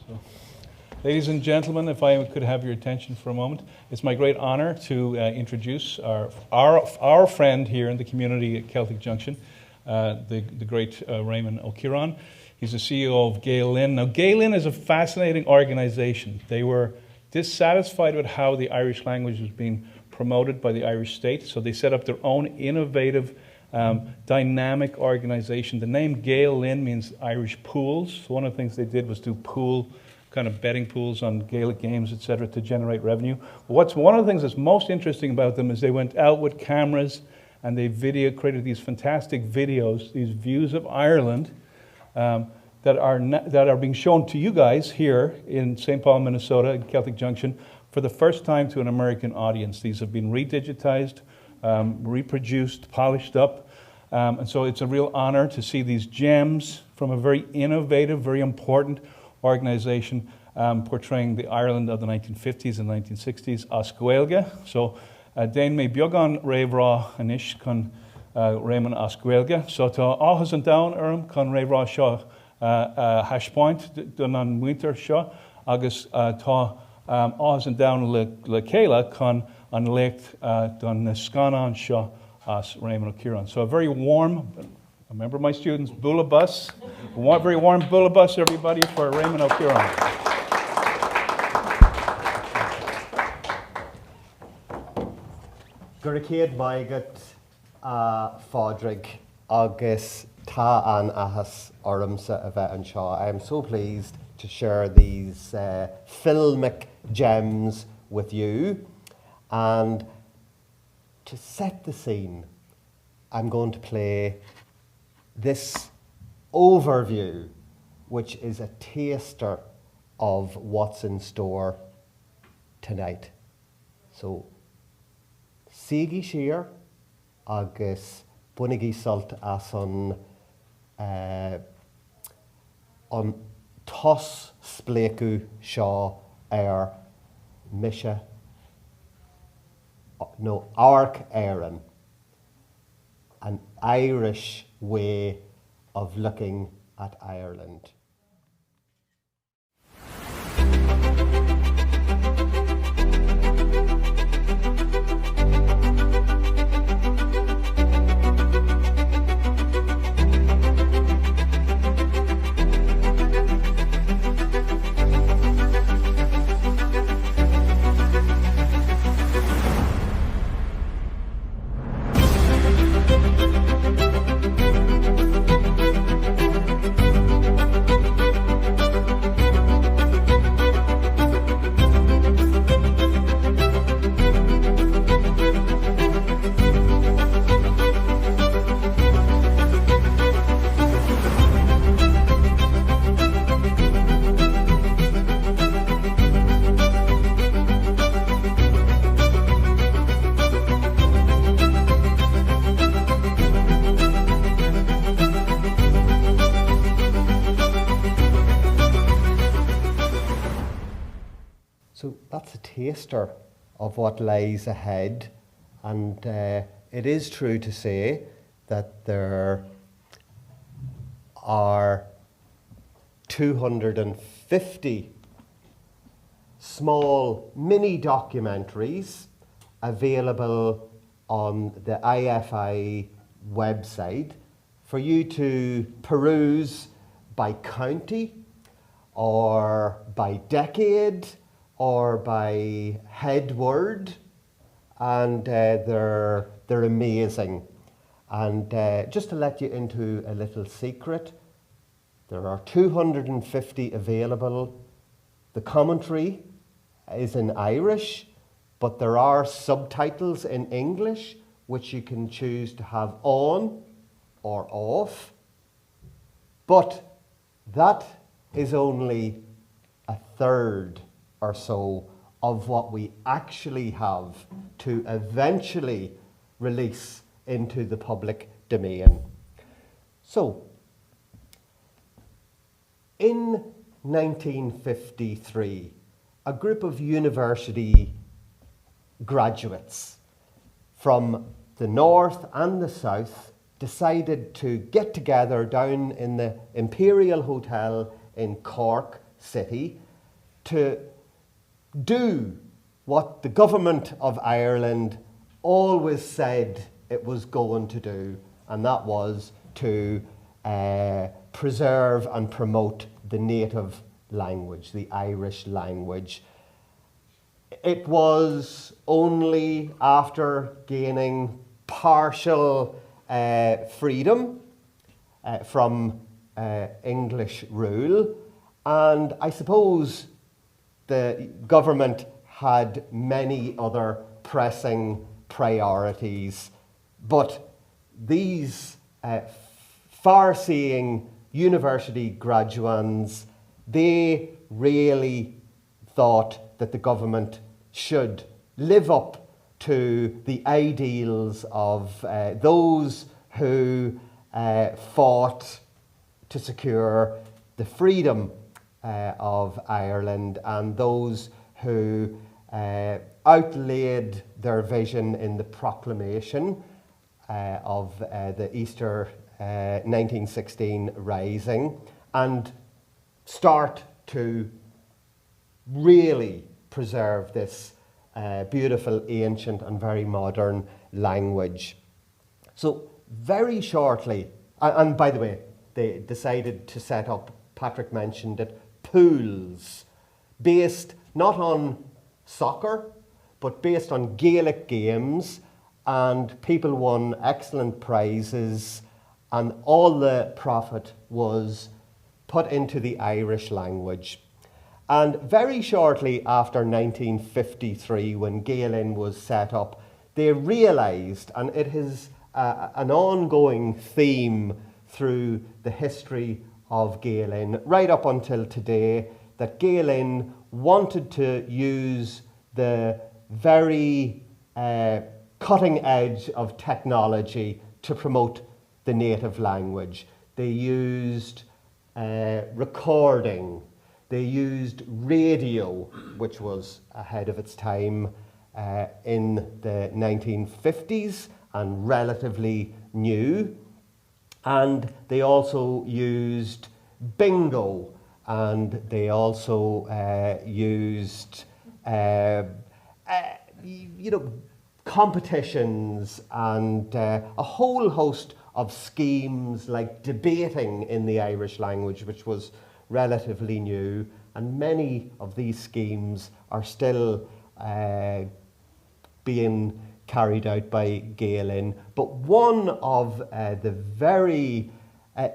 So, ladies and gentlemen, if I could have your attention for a moment, it's my great honor to introduce our friend here in the community at Celtic Junction, the great Réamonn Ó Cadhain. He's the CEO of Gael Linn. Now, Gael Linn is a fascinating organization. They were dissatisfied with how the Irish language was being promoted by the Irish state, so they set up their own innovative, dynamic organization. The name Gael Linn means Irish pools. So one of the things they did was do pool, kind of betting pools on Gaelic games, etc., to generate revenue. One of the things that's most interesting about them is they went out with cameras and they created these fantastic videos, these views of Ireland, that are being shown to you guys here in St. Paul, Minnesota, in Celtic Junction, for the first time to an American audience. These have been redigitized, reproduced, polished up, and so it's a real honor to see these gems from a very innovative, very important organization portraying the Ireland of the 1950s and 1960s, as Gaeilge. So, Dain me beagán réamhrá Ennis chun Réamonn as Gaeilge. So tá áthas an down chun réamhrá seo hashpoint don an muintir seo, agus tá áthas an down le céile chun an lecht don na scanán seo as Réamonn Ó Cadhain. So a very warm, remember my students, bullabus, very warm bullabus everybody for Réamonn Ó Cadhain. Gurcéad maigat Pádraic agus tá an ahas ormsa a bheith an seo. I am so pleased to share these filmic gems with you. And to set the scene, I'm going to play this overview, which is a taster of what's in store tonight. So, Sigi Shear agus Bunigi Salt as on Tos Spleku Shaw Misha Amharc Éireann, an Irish way of looking at Ireland. So that's a taster of what lies ahead, and it is true to say that there are 250 small mini documentaries available on the IFI website for you to peruse by county or by decade or by head word, and they're amazing. And just to let you into a little secret, there are 250 available. The commentary is in Irish, but there are subtitles in English which you can choose to have on or off. But that is only a third or so of what we actually have to eventually release into the public domain. So, in 1953, a group of university graduates from the north and the south decided to get together down in the Imperial Hotel in Cork city to do what the government of Ireland always said it was going to do, and that was to preserve and promote the native language, the Irish language. It was only after gaining partial freedom from English rule, and I suppose the government had many other pressing priorities, but these far-seeing university graduates, they really thought that the government should live up to the ideals of those who fought to secure the freedom of Ireland, and those who outlaid their vision in the proclamation of the Easter 1916 Rising, and start to really preserve this beautiful, ancient and very modern language. So very shortly, and by the way, they decided to set up, Patrick mentioned it, pools based not on soccer, but based on Gaelic games, and people won excellent prizes, and all the profit was put into the Irish language. And very shortly after 1953, when Gael was set up, they realised, and it is an ongoing theme through the history of Gael, right up until today, that Gael wanted to use the very cutting edge of technology to promote the native language. They used recording, they used radio, which was ahead of its time in the 1950s and relatively new. And they also used bingo, and they also used competitions and a whole host of schemes like debating in the Irish language, which was relatively new, and many of these schemes are still being carried out by Gael. But one of the very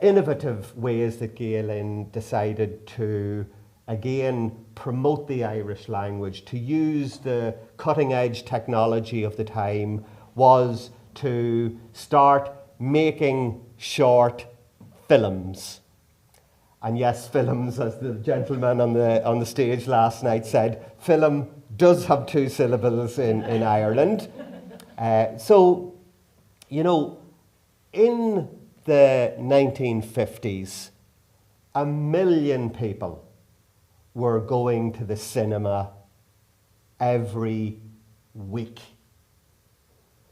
innovative ways that Gael decided to again promote the Irish language, to use the cutting edge technology of the time, was to start making short films. And yes, films, as the gentleman on the stage last night said, film does have two syllables in Ireland. So, in the 1950s, 1 million people were going to the cinema every week.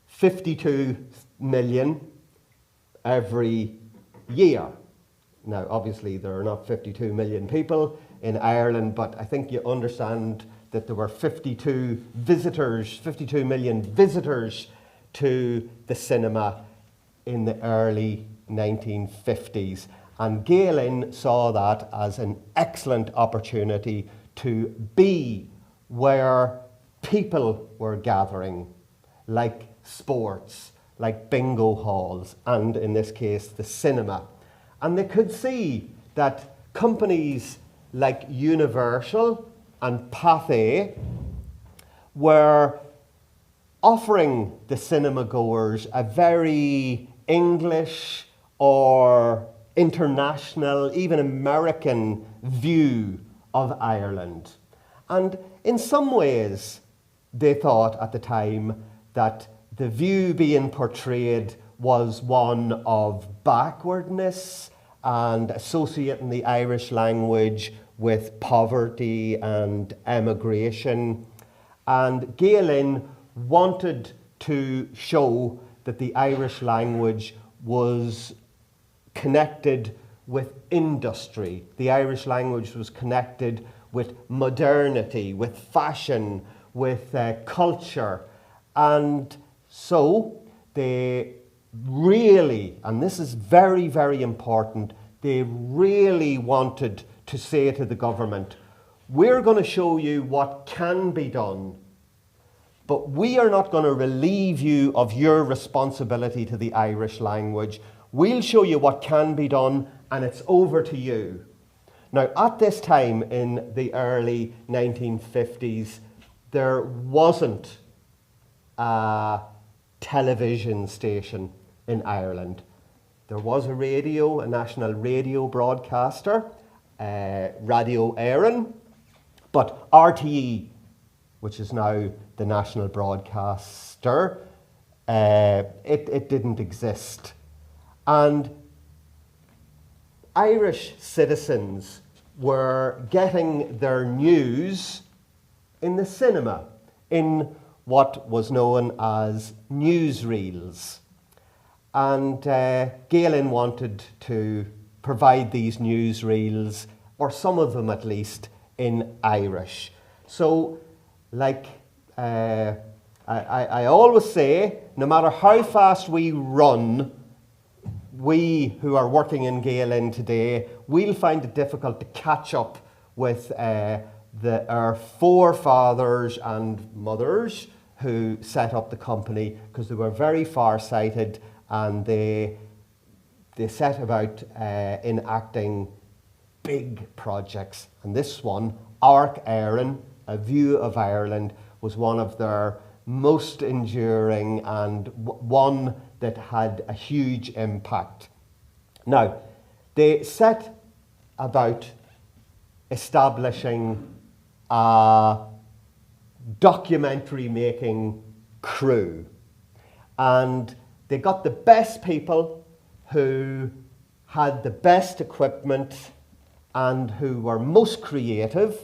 52 million every year. Now, obviously, there are not 52 million people in Ireland, but I think you understand that there were 52 million visitors to the cinema in the early 1950s. And Gael saw that as an excellent opportunity to be where people were gathering, like sports, like bingo halls, and in this case, the cinema. And they could see that companies like Universal and Pathé were offering the cinema goers a very English or international, even American view of Ireland. And in some ways, they thought at the time that the view being portrayed was one of backwardness and associating the Irish language with poverty and emigration. And Gael wanted to show that the Irish language was connected with industry. The Irish language was connected with modernity, with fashion, with culture. And so they really, and this is very, very important, they really wanted to say to the government, we're going to show you what can be done, but we are not going to relieve you of your responsibility to the Irish language. We'll show you what can be done, and it's over to you. Now, at this time in the early 1950s, there wasn't a television station in Ireland. There was a radio, a national radio broadcaster, Rádio Éireann, but RTE, which is now the national broadcaster, it didn't exist. And Irish citizens were getting their news in the cinema, in what was known as newsreels. And Gael wanted to provide these newsreels, or some of them at least, in Irish. So, like I always say, no matter how fast we run, we who are working in Gael today, we'll find it difficult to catch up with our forefathers and mothers who set up the company, because they were very far-sighted and they set about enacting big projects. And this one, Amharc Éireann, A View of Ireland, was one of their most enduring and one that had a huge impact. Now, they set about establishing a documentary making crew, and they got the best people who had the best equipment and who were most creative,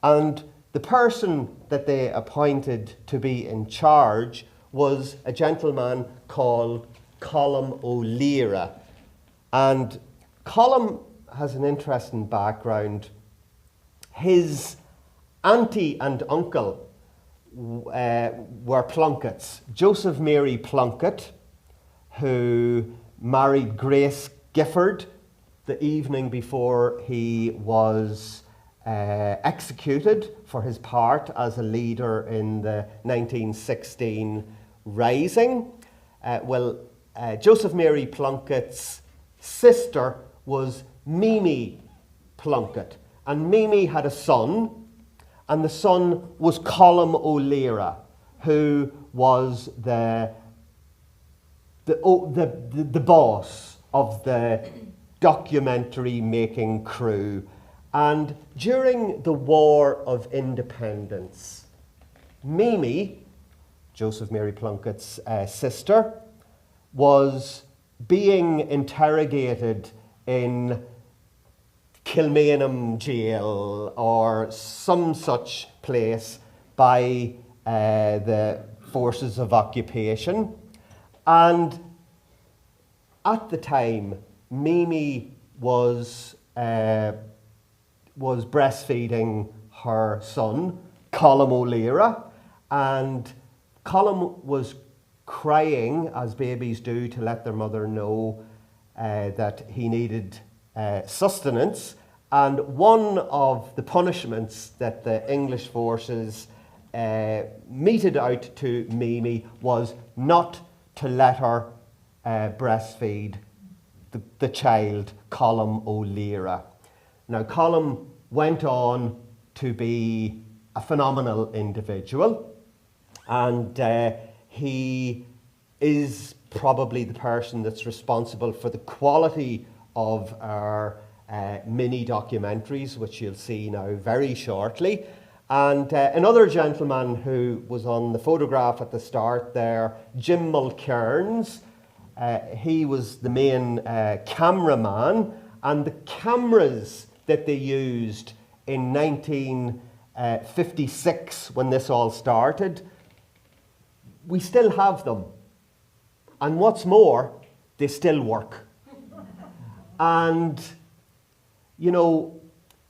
and the person that they appointed to be in charge was a gentleman called Colm Ó Laoghaire. And Colm has an interesting background. His auntie and uncle were Plunketts. Joseph Mary Plunkett, who married Grace Gifford the evening before he was executed for his part as a leader in the 1916 Rising. Joseph Mary Plunkett's sister was Mimi Plunkett, and Mimi had a son, and the son was Colm Ó Laoghaire, who was the boss of the documentary making crew. And during the War of Independence, Mimi, Joseph Mary Plunkett's sister, was being interrogated in Kilmainham jail or some such place by the forces of occupation. And at the time, Mimi was breastfeeding her son, Colm Ó Laoghaire, and Colm was crying, as babies do, to let their mother know that he needed sustenance. And one of the punishments that the English forces meted out to Mimi was not to let her breastfeed the child, Colm Ó Laoghaire. Now, Colm went on to be a phenomenal individual, and he is probably the person that's responsible for the quality of our mini documentaries, which you'll see now very shortly. And another gentleman who was on the photograph at the start there, Jim Mulkerns, he was the main cameraman, and the cameras that they used in 1956 when this all started, we still have them. And what's more, they still work. And, you know,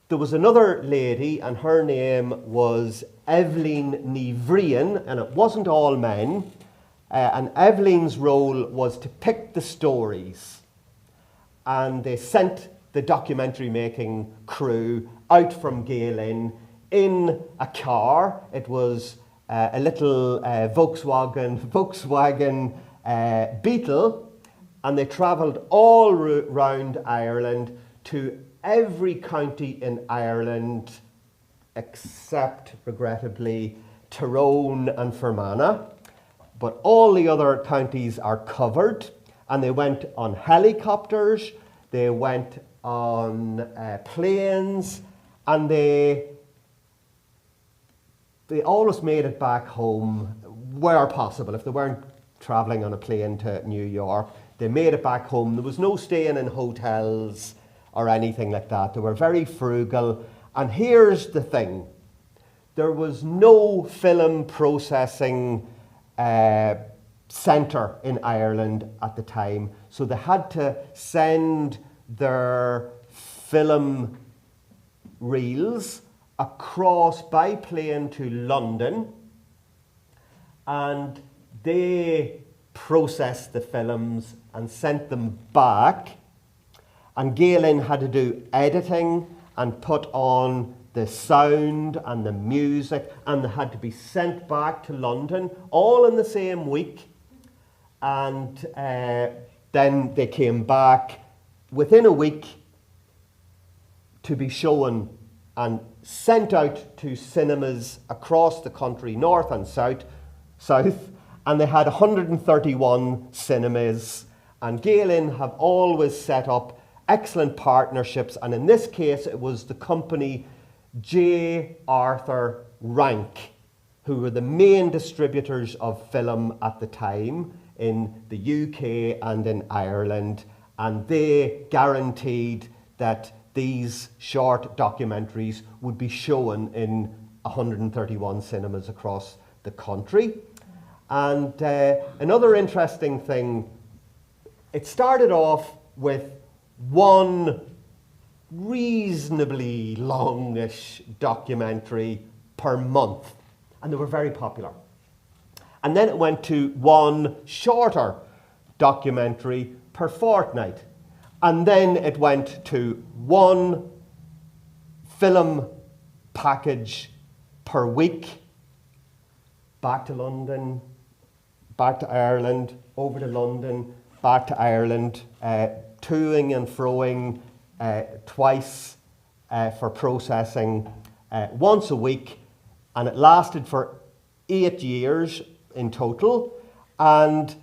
there was another lady, and her name was Evelyn Ní Bhríon, and it wasn't all men. And Evelyn's role was to pick the stories. And they sent the documentary making crew out from Gael in a car. It was a little Volkswagen Beetle, and they travelled all round Ireland to every county in Ireland except, regrettably, Tyrone and Fermanagh. But all the other counties are covered, and they went on helicopters, they went on planes, and they always made it back home where possible. If they weren't travelling on a plane to New York, they made it back home. There was no staying in hotels or anything like that. They were very frugal. And here's the thing. There was no film processing centre in Ireland at the time. So they had to send their film reels across by plane to London, and they processed the films and sent them back. And Gael had to do editing and put on the sound and the music, and they had to be sent back to London all in the same week. And then they came back within a week to be shown and sent out to cinemas across the country, north and south, and they had 131 cinemas. And Gael have always set up excellent partnerships, and in this case it was the company J. Arthur Rank, who were the main distributors of film at the time in the UK and in Ireland, and they guaranteed that these short documentaries would be shown in 131 cinemas across the country. And another interesting thing, it started off with one reasonably longish documentary per month, and they were very popular. And then it went to one shorter documentary per fortnight, and then it went to one film package per week, back to London, back to Ireland, over to London, back to Ireland, toing and froing twice for processing once a week, and it lasted for 8 years in total, and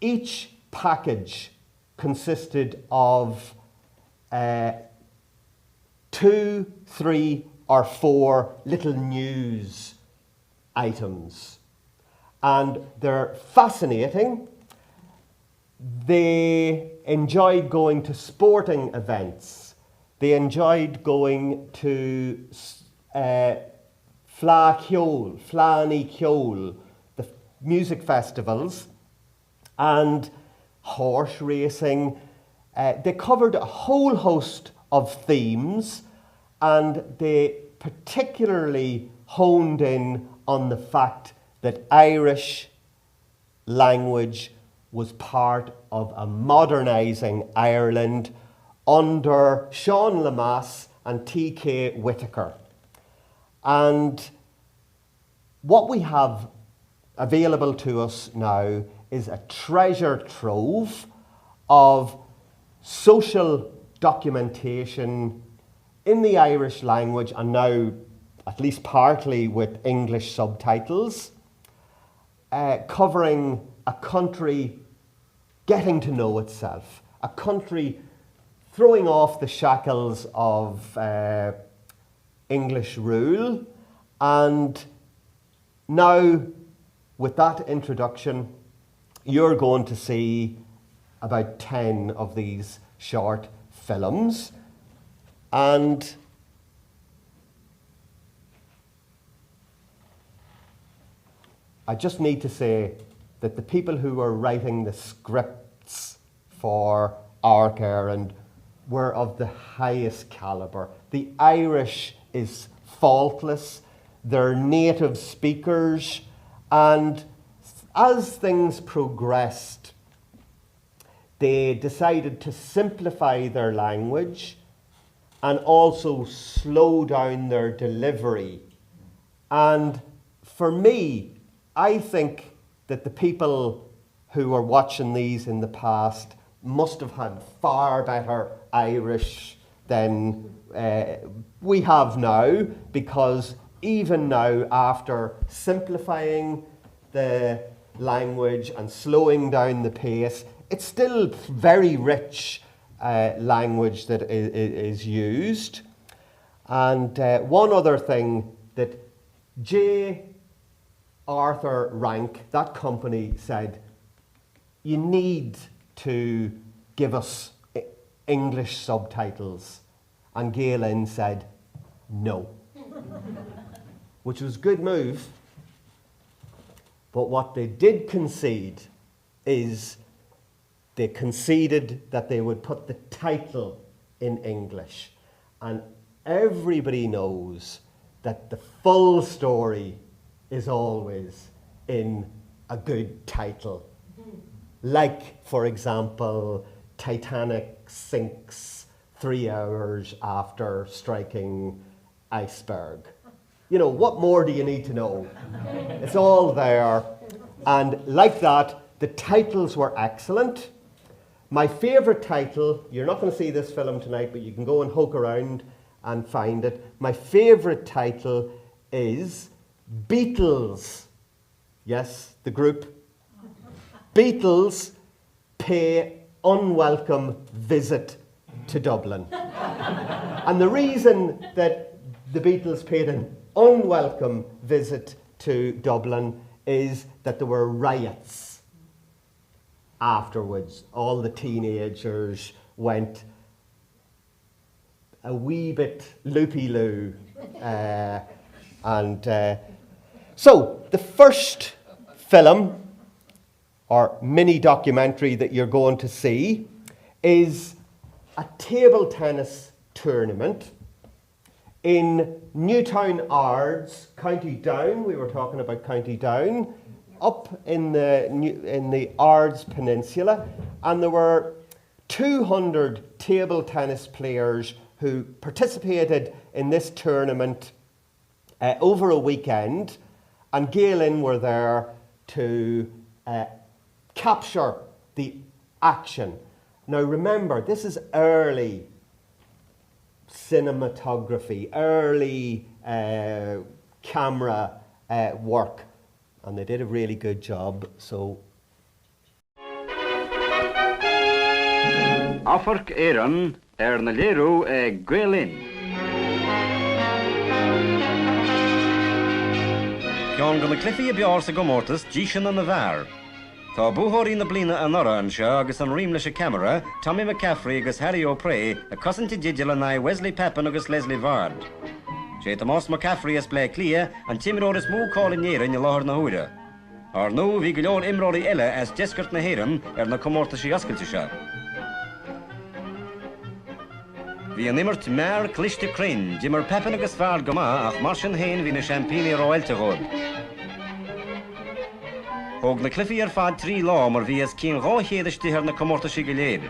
each package consisted of 2, 3 or 4 little news items, and they're fascinating. They enjoyed going to sporting events. They enjoyed going to Fleadh Cheoil, the music festivals, and horse racing. They covered a whole host of themes, and they particularly honed in on the fact that Irish language was part of a modernising Ireland under Sean Lemass and T.K. Whitaker. And what we have available to us now is a treasure trove of social documentation in the Irish language, and now at least partly with English subtitles, covering a country getting to know itself, a country throwing off the shackles of English rule. And now, with that introduction, you're going to see about 10 of these short films. And I just need to say that the people who were writing the scripts for Amharc Éireann were of the highest caliber. The Irish is faultless, they're native speakers, and as things progressed, they decided to simplify their language and also slow down their delivery. And for me, I think that the people who were watching these in the past must have had far better Irish than we have now, because even now, after simplifying the language and slowing down the pace, it's still very rich language that is used. And one other thing that J. Arthur Rank, that company, said, you need to give us English subtitles. And Gael said, no. Which was a good move. But what they did concede is they conceded that they would put the title in English. And everybody knows that the full story is always in a good title. Like, for example, Titanic sinks 3 hours after striking iceberg. You know, what more do you need to know? It's all there. And like that, the titles were excellent. My favourite title, you're not going to see this film tonight, but you can go and poke around and find it. My favourite title is Beatles. Yes, the group. Beatles pay unwelcome visit to Dublin. And the reason that the Beatles paid an unwelcome visit to Dublin is that there were riots afterwards. All the teenagers went a wee bit loopy-loo. So the first film or mini documentary that you're going to see is a table tennis tournament in Newtown Ards, County Down. We were talking about County Down, up in the Ards Peninsula, and there were 200 table tennis players who participated in this tournament over a weekend, and Gael were there to capture the action. Now remember, this is early cinematography, early camera work, and they did a really good job. So, Amharc Éireann na léirú Gael Linn. Ceann go na clifí a beár sa gomórtas dísean na bhar. Tá búthirí na bliana an ora anseo agus an riam leis a camera, Tommy McCaffrey agus Harry O'Prey a cosanta digital na Wesley Pepin agus Leslie Vard. Sé Tomás McCaffrey as blé clia an timróir is mú cáil in éireann i láthar na huaire. Ar nó bhí go leor imróirí eile as descart na héireann na comórtas í oscailte seo. Bhí an immert mear cliste crin, Jimmer Pepin agus Vard go maith ach mar sin héin hí na champagne roilte gód. Thóg na clifí ar fad 3 lá mar bhí as cín ráchéadistí na comórtas í go léir.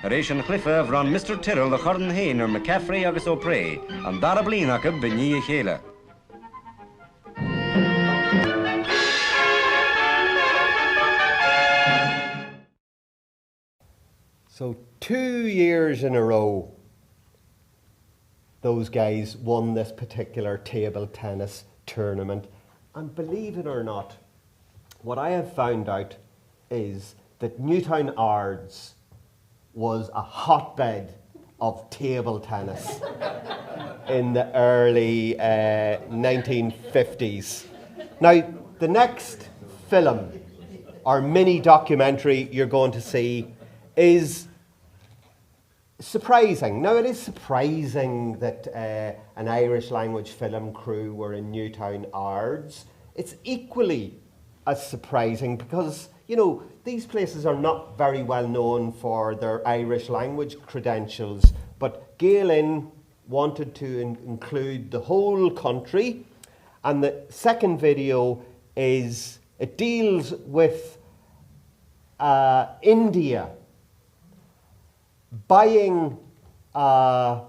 Ar éis an clifa bhran Mr. Tyrrell a churan héin ar McCaffrey agus O'Prey, an dara blian acu b'ní a chéile. So 2 years in a row, those guys won this particular table tennis tournament. And believe it or not, what I have found out is that Newtown Ards was a hotbed of table tennis in the early 1950s. Now, the next film or mini documentary you're going to see is surprising. Now, it is surprising that an Irish language film crew were in Newtown Ards. It's equally as surprising because you know, these places are not very well known for their Irish language credentials, but Gael wanted to include the whole country. And the second video it deals with India buying a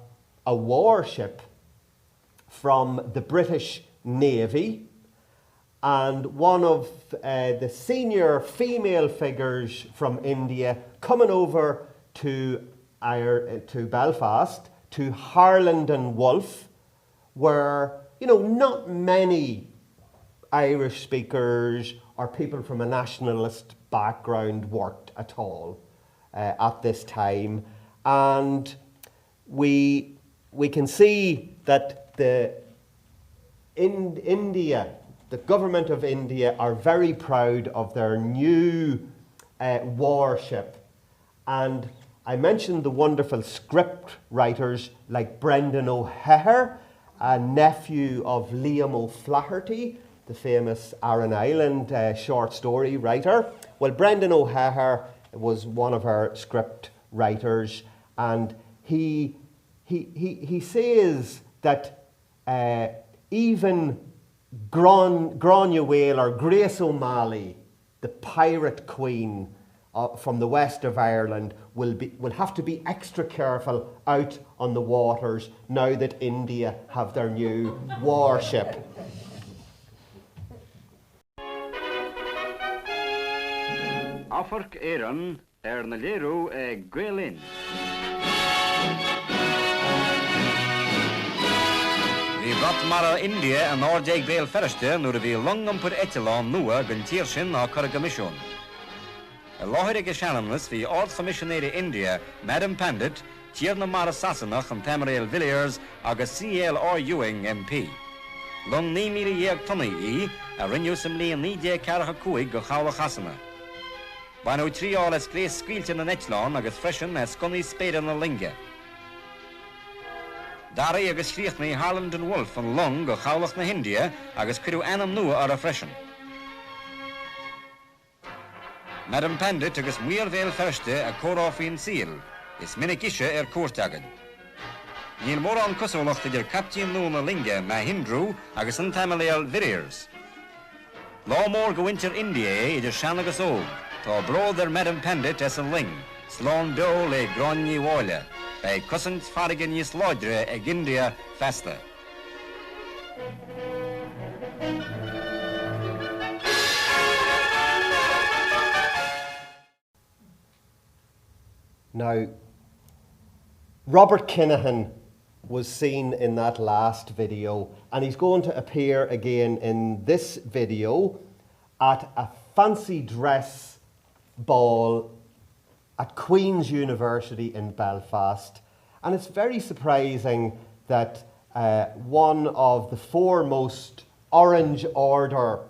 warship from the British Navy, and one of the senior female figures from India coming over to Belfast, to Harland and Wolff, where, you know, not many Irish speakers or people from a nationalist background worked at all at this time. And we can see that the government of India are very proud of their new warship. And I mentioned the wonderful script writers like Breandán Ó Cadhain, a nephew of Liam O'Flaherty, the famous Ciaráin Island short story writer. Well, Breandán Ó Cadhain was one of our script writers, and he says that even Gráinne Mhaol, or Grace O'Malley, the pirate queen from the west of Ireland, will have to be extra careful out on the waters now that India have their new warship. Amharc Éireann na léiriú Gael. Bhí brat mar India an ádeag béal feriste nuair a bhí longam pur Eiteláin nua gan tír sin á chur comisiún. A láthir ag seanamnas bhí ard commissionéire India, Madam Pandit, tír na mar Sassanach an Tamarail Villiers agus C.L.R. Ewing MP. Long ní míle dhéag tunnaí a rinneú sam líon 945 go chabhla chasanna. Bainú tríáil as gléas scuilte na Eiteláin agus freisin as sconnaí spéire na linge. Dara agus sríochnaí Harland and Wolff an long go chabhlach na India agus cuireadh anam nua ar a freisin. Madam Pandit agus muir bhéal ferste a córáfaín síl, is minic ise cuairteagad. Níl mór an cosúlacht idir captín nua na linge me hindrú agus an Tamarail Villiers. Lá mór go winter India idir sean agus óg, tá bróidir Madam Pandit as an ling, slán beo le Gráinne Mhaol, bei cosint fargan níos láidre ag India festa. Now, Robert Kinahan was seen in that last video, and he's going to appear again in this video at a fancy dress ball at Queen's University in Belfast. And it's very surprising that one of the foremost Orange Order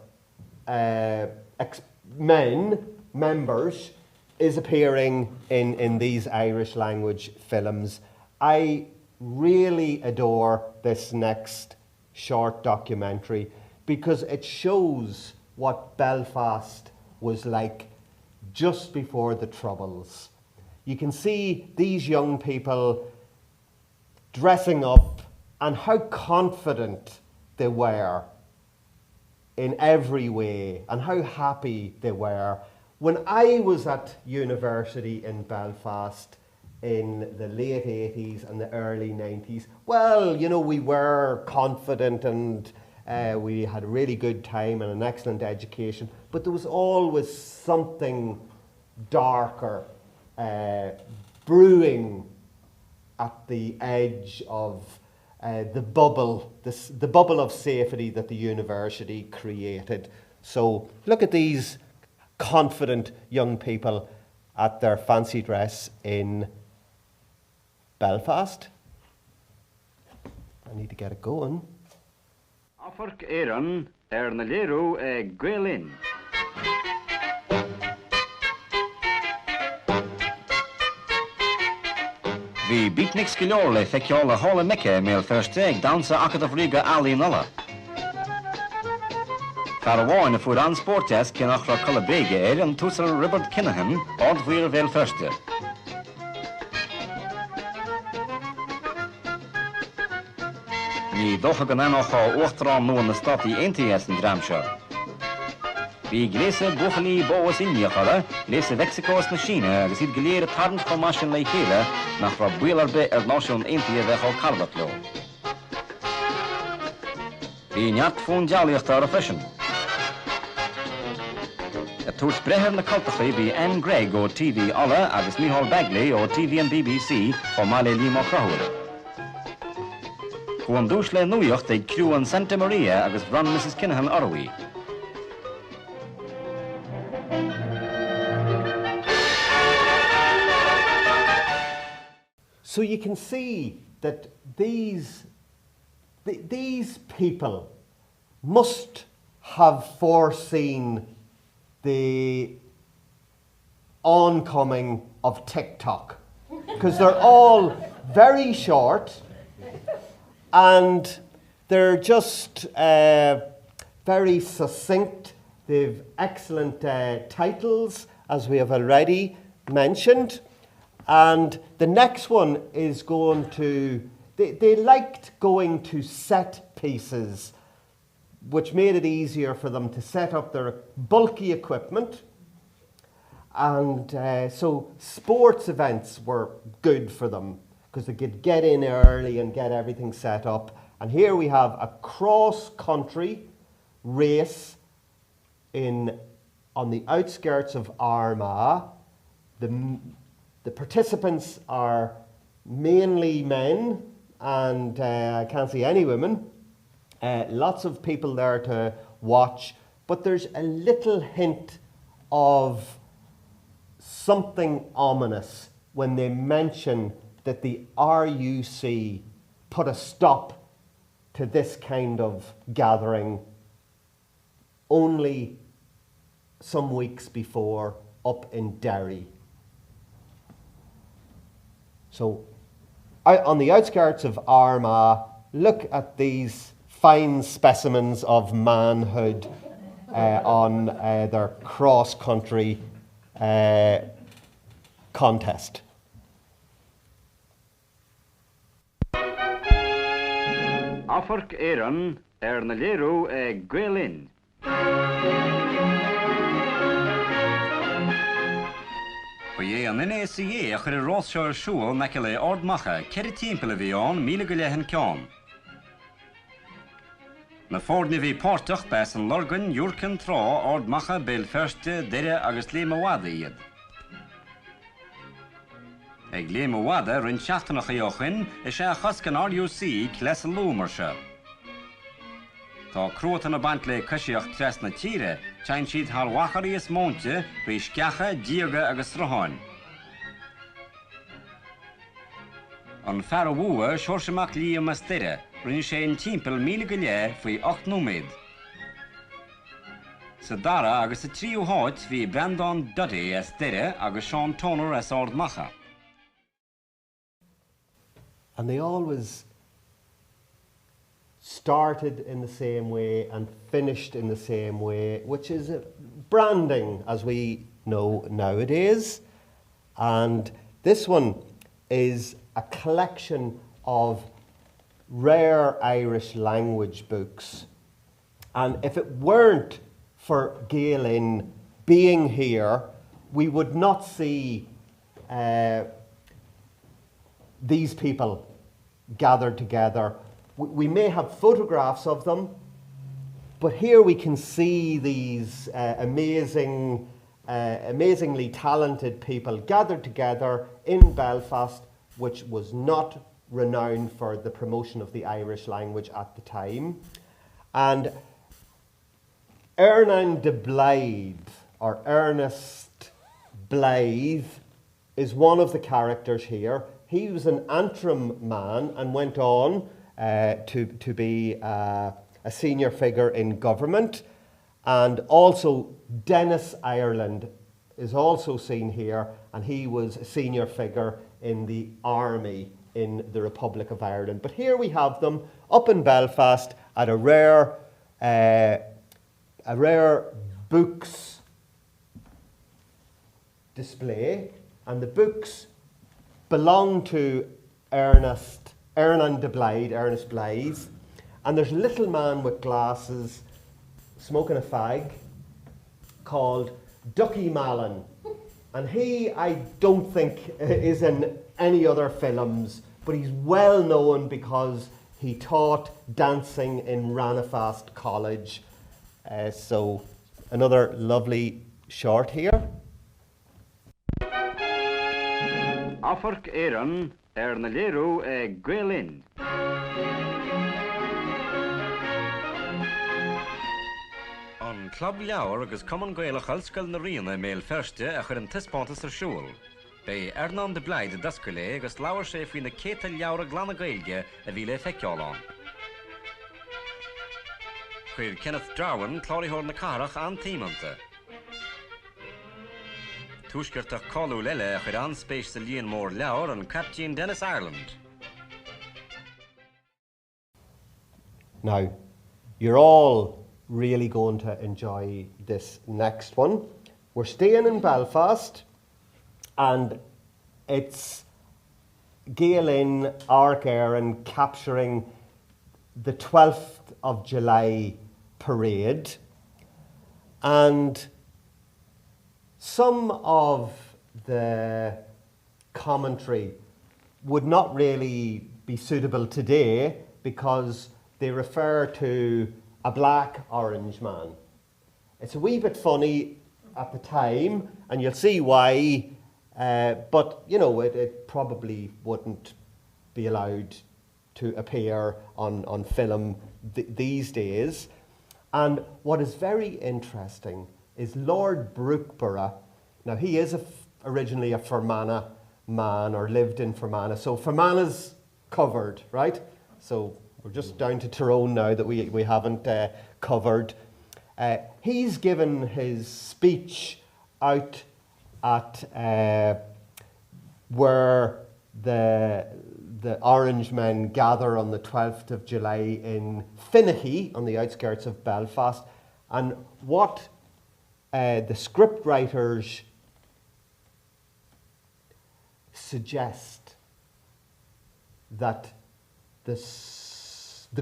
members is appearing in these Irish language films. I really adore this next short documentary because it shows what Belfast was like just before the Troubles. You can see these young people dressing up and how confident they were in every way and how happy they were. When I was at university in Belfast in the late 80s and the early 90s, well, you know, we were confident and we had a really good time and an excellent education, but there was always something darker brewing at the edge of the bubble of safety that the university created. So look at these confident young people at their fancy dress in Belfast. I need to get it going. Amharc Éireann na léiriú Gael. Bhí beatnik scileor le feiceáil le hála meice méal ferste ag dansa acad a bhríoga Alí Nolla. Caraván a furan sportes cyn achra Colabege an túsar Ribert Kinahan odd wir fel förste. Ní dócha gan anocha uachtrán nó na stati NTS yn dramsio. Bhí gléise buchalí bóas inniachara, léise Mexicos na Síne agus iad goléir tarn chomáisian le chéile nach ra builarbe náisiún Intia bheith á Carbatlo. Bhí neart fún dealaíochta ar a freisin. A tús brethir na cultachaí bhí Anne Gregg ó TV Alla agus Micheál Bagley ó TV and BBC chomh Máile Límo Crahúra. Chuan dús le nuaíocht ag criú an Santa Maria agus bhran Mrs. Kinahan orthaí. So you can see that these people must have foreseen the oncoming of TikTok, because they're all very short and they're just very succinct. They've excellent titles, as we have already mentioned. And the next one is going to, they liked going to set pieces, which made it easier for them to set up their bulky equipment. And so sports events were good for them because they could get in early and get everything set up. And here we have a cross-country race on the outskirts of Armagh. The participants are mainly men, and I can't see any women. Lots of people there to watch, but there's a little hint of something ominous when they mention that the RUC put a stop to this kind of gathering only some weeks before up in Derry. So, on the outskirts of Armagh, look at these fine specimens of manhood on their cross-country contest. Amharc Éireann na léirú Gael. Bhí an NSCA a chuir ráseir siúil meice le ardmacha ceir timpeall a bhí an míle go leithin ceann. Na fórna bhí páirteach bes an lorgan dúrcan trá ardmacha béal ferste deire agus léamhada iad. Ag léamhada rinn seachtainach iochin is sé a choscan RUC cles a lúmar se. Tá cruatan a bant le cosíocht tres na tíre, tein siad thar wacharí is mónte bhí sceacha, díoga agus roháin. An fear bhua seorsamach líam a steire, rinn sé an timpeall míle go léir faoi 8 nóiméad. Sa dara agus a tríú háit bhí Breandán Ó a steire agus Sean Toner as ardmacha. And they always started in the same way and finished in the same way, which is branding, as we know nowadays. And this one is a collection of rare Irish language books. And if it weren't for Gael being here, we would not see these people gathered together. We may have photographs of them, but here we can see these amazingly talented people gathered together in Belfast, which was not renowned for the promotion of the Irish language at the time. And Ernan de Blythe, or Ernest Blythe, is one of the characters here. He was an Antrim man and went on to be a senior figure in government. And also Dennis Ireland is also seen here, and he was a senior figure in the army in the Republic of Ireland. But here we have them up in Belfast at a rare a rare books display, and the books belong to Ernest Blythe, and there's a little man with glasses smoking a fag called Ducky Mallon, and he, I don't think, is in any other films, but he's well known because he taught dancing in Ranafast College. So another lovely short here. Amharc Éireann na léirú Gael. An Club Leabhar agus Cumann Gaelach Allscoil na Riana méil ferste a chur an tispántas ar siúl. Bei Breandán de Blythe dascaile agus leabhar sé faoin na céta leabhar glana Gaeilge a bhí le feiceáilán. Chuir Kenneth Darwin chláirithóir na carach an tíimanta. Tuaisceart a cáú leile a chur anspéis sa líon mór leabhar an Captain Dennis Ireland. Now, you're all really going to enjoy this next one. We're staying in Belfast, and it's Gael in Amharc Éireann capturing the 12th of July parade, and some of the commentary would not really be suitable today because they refer to a black orange man. It's a wee bit funny at the time, and you'll see why, but you know, it probably wouldn't be allowed to appear on film these days. And what is very interesting is Lord Brookborough. Now, he is originally a Fermanagh man, or lived in Fermanagh, so Fermanagh's covered, right? So we're just down to Tyrone now that we haven't covered. He's given his speech out at where the Orange men gather on the 12th of July in Finaghy, on the outskirts of Belfast. And what the scriptwriters suggest that the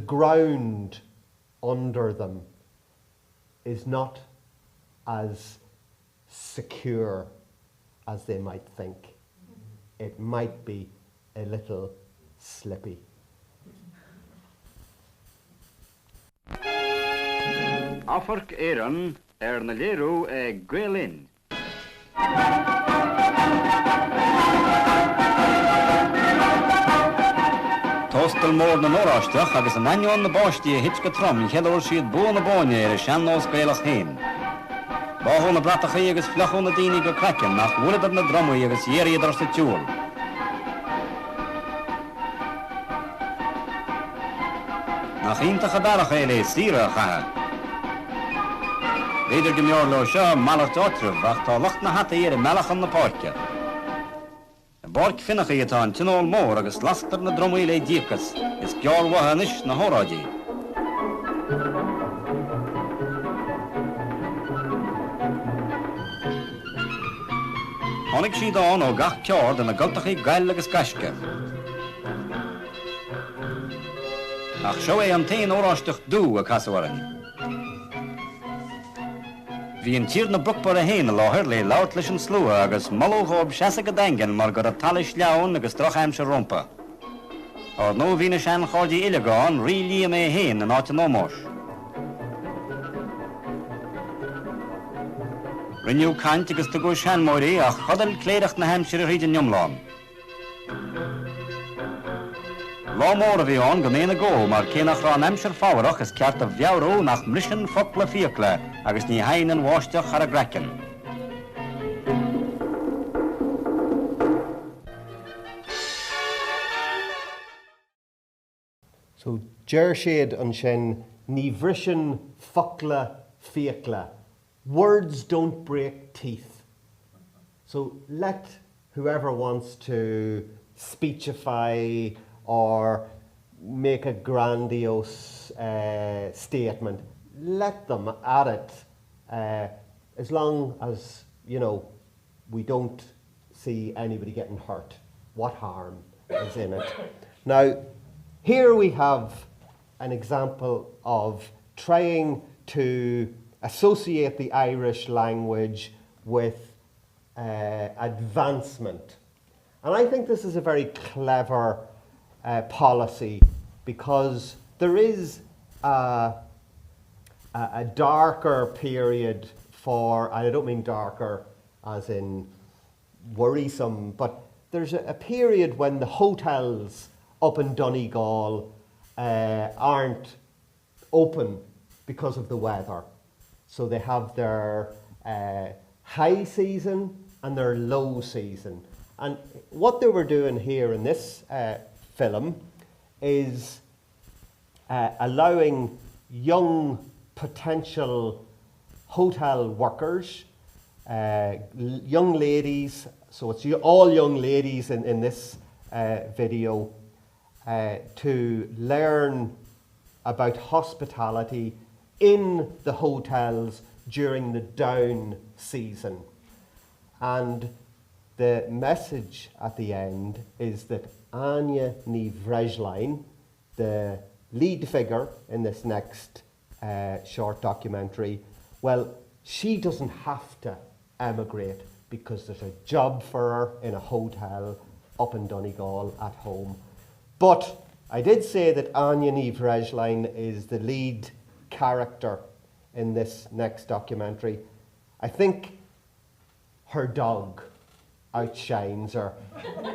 ground under them is not as secure as they might think. It might be a little slippy. Amharc Éireann na léirú Gael. Tostal mór na nóráisteach agus an aineán na báistí a hit go trom cheadúir siad bua na báine ar a seanós Gaelach hain. Báthó na bratachaí agus fleachó na daoine go craccan nach bhuiladar na dromaí agus dhéiríadar sa tiúil. Nach iontacha darach éile síra a chatha. Beidir go meor le seo malacht áitrih ach tá lucht na hata ar melachan na páirce. Barc Finaghy atá an tinál mór agus lastar na dromaí le díocas is geall wahanis na hóráidí. Tháinig siad an ó gach ceár de na gultachaí Gael agus Gaisce. Ach seo é an tain óráisteach dú a casaharan. Bhí an tír na Brookbar a héin a láthair le labhart leis an slua agus malóghóib seasa go daingan mar gur a talis leabhán agus trochaim se rompa. Or nó bhí na sean cháidí ilegáin rilí mé héin an áit an ómós. Rinneú caint agus tu go seanmóirí ach chodal cléireacht na heimsir a riad an niomláin. Lá mór a bhí an go ména ggó mar cénach rá an heimsir fábharach is ceart a bheabhrú nach mrisin focla fiacla agus ní hain an bháisteach ar a grecin. So, deir siad an sin ní bhrisin focla fiacla. Words don't break teeth. So let whoever wants to speechify or make a grandiose statement, let them at it, as long as, you know, we don't see anybody getting hurt. What harm is in it? Now, here we have an example of trying to associate the Irish language with advancement. And I think this is a very clever policy, because there is a darker period for, and I don't mean darker as in worrisome, but there's a period when the hotels up in Donegal aren't open because of the weather. So they have their high season and their low season. And what they were doing here in this film is allowing young potential hotel workers, young ladies, so it's all young ladies in this video, to learn about hospitality in the hotels during the down season. And the message at the end is that Anya ní Bhreaslainn, the lead figure in this next short documentary, well, she doesn't have to emigrate because there's a job for her in a hotel up in Donegal at home. But I did say that Anya ní Bhreaslainn is the lead character in this next documentary. I think her dog outshines her,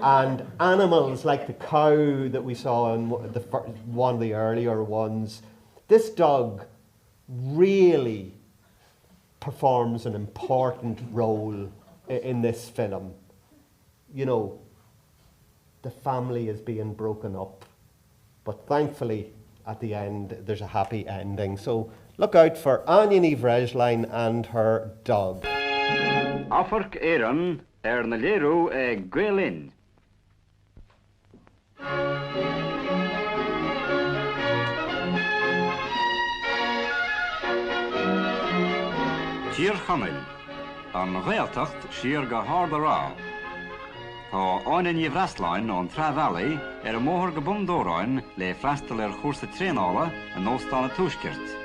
and animals like the cow that we saw in one of the earlier ones, this dog really performs an important role in this film. You know, the family is being broken up, but thankfully at the end there's a happy ending. So look out for Anya ní Bhreaslainn and her dog. Amharc Éireann na léirú Gael Linn. Ciaráin, an Ghaeltacht siar go háda rá. Tá Anya ní Bhreaslainn ón Tra Valley a móthar go bundóráin le freastal chúrsa tréanála an óstána túisceart.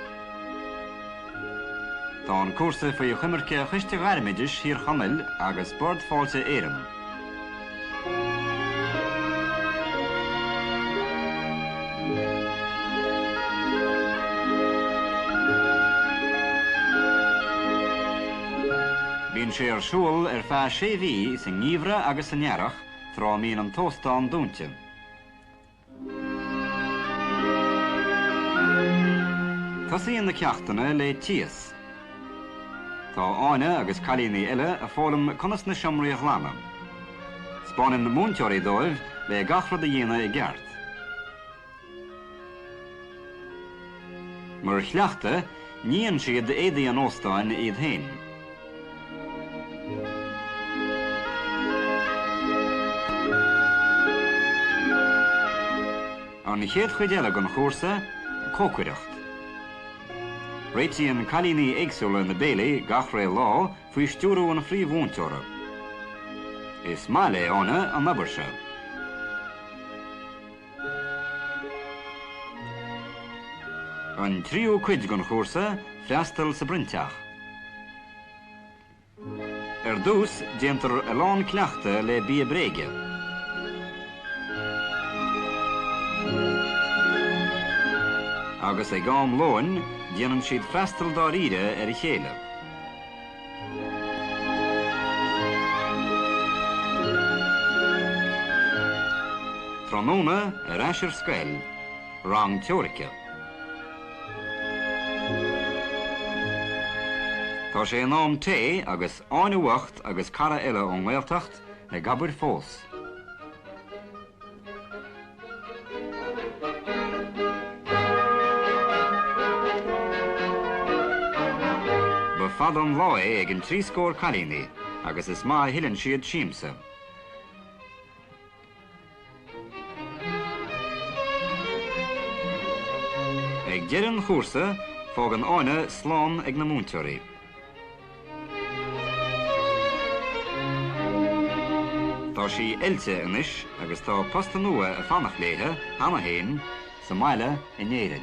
Tá an cúrsa faoi chuimirce chuiste ghairmideis Ciaráin agus bord fáilte Éireann. Bhíonn sé ar siúl feadh 6 mhí sa ngníomhre agus sa ndearach trá míon an tóstáin dúnte. Tosaíonn na ceachtaine le tíos. Tá áine agus cailíní eile a fólam conas na siomraí a chlána. Spáinneann na múnteoirí dóibh le gachrad a dhéana i gceart. Mar chleachta, níonn siad éadaí an óstáin iad hain. An chéad chuid eile an chóirsa, cócuireacht. Réitíonn cailíní éagsúla na béilí gach ré lá faoi stiúrú an phríomhmhúnteoire. Is mála ána an nabairse. An tríú cuid gan chóirsa freastal sa brinteach. Ar dús déantar a lán cleachta le bí bréige. Agus é gám lóin déanann siad freastal dá ríre ar a chéile. Tróna ar eisir scail, rang teoirice. Tá sé an nám té agus áinehacht agus cara eile ón Ghaeltacht le gabair fós. Ba fad an lá ag an 3 scór cailíní agus is má hilann siad síimsa. Ag deireadh chóirsa Fógan áine slán ag na múnteirí. Tá sí ilte inis agus tá posta nua a fannach léthe hana héin sa maile in Éireann.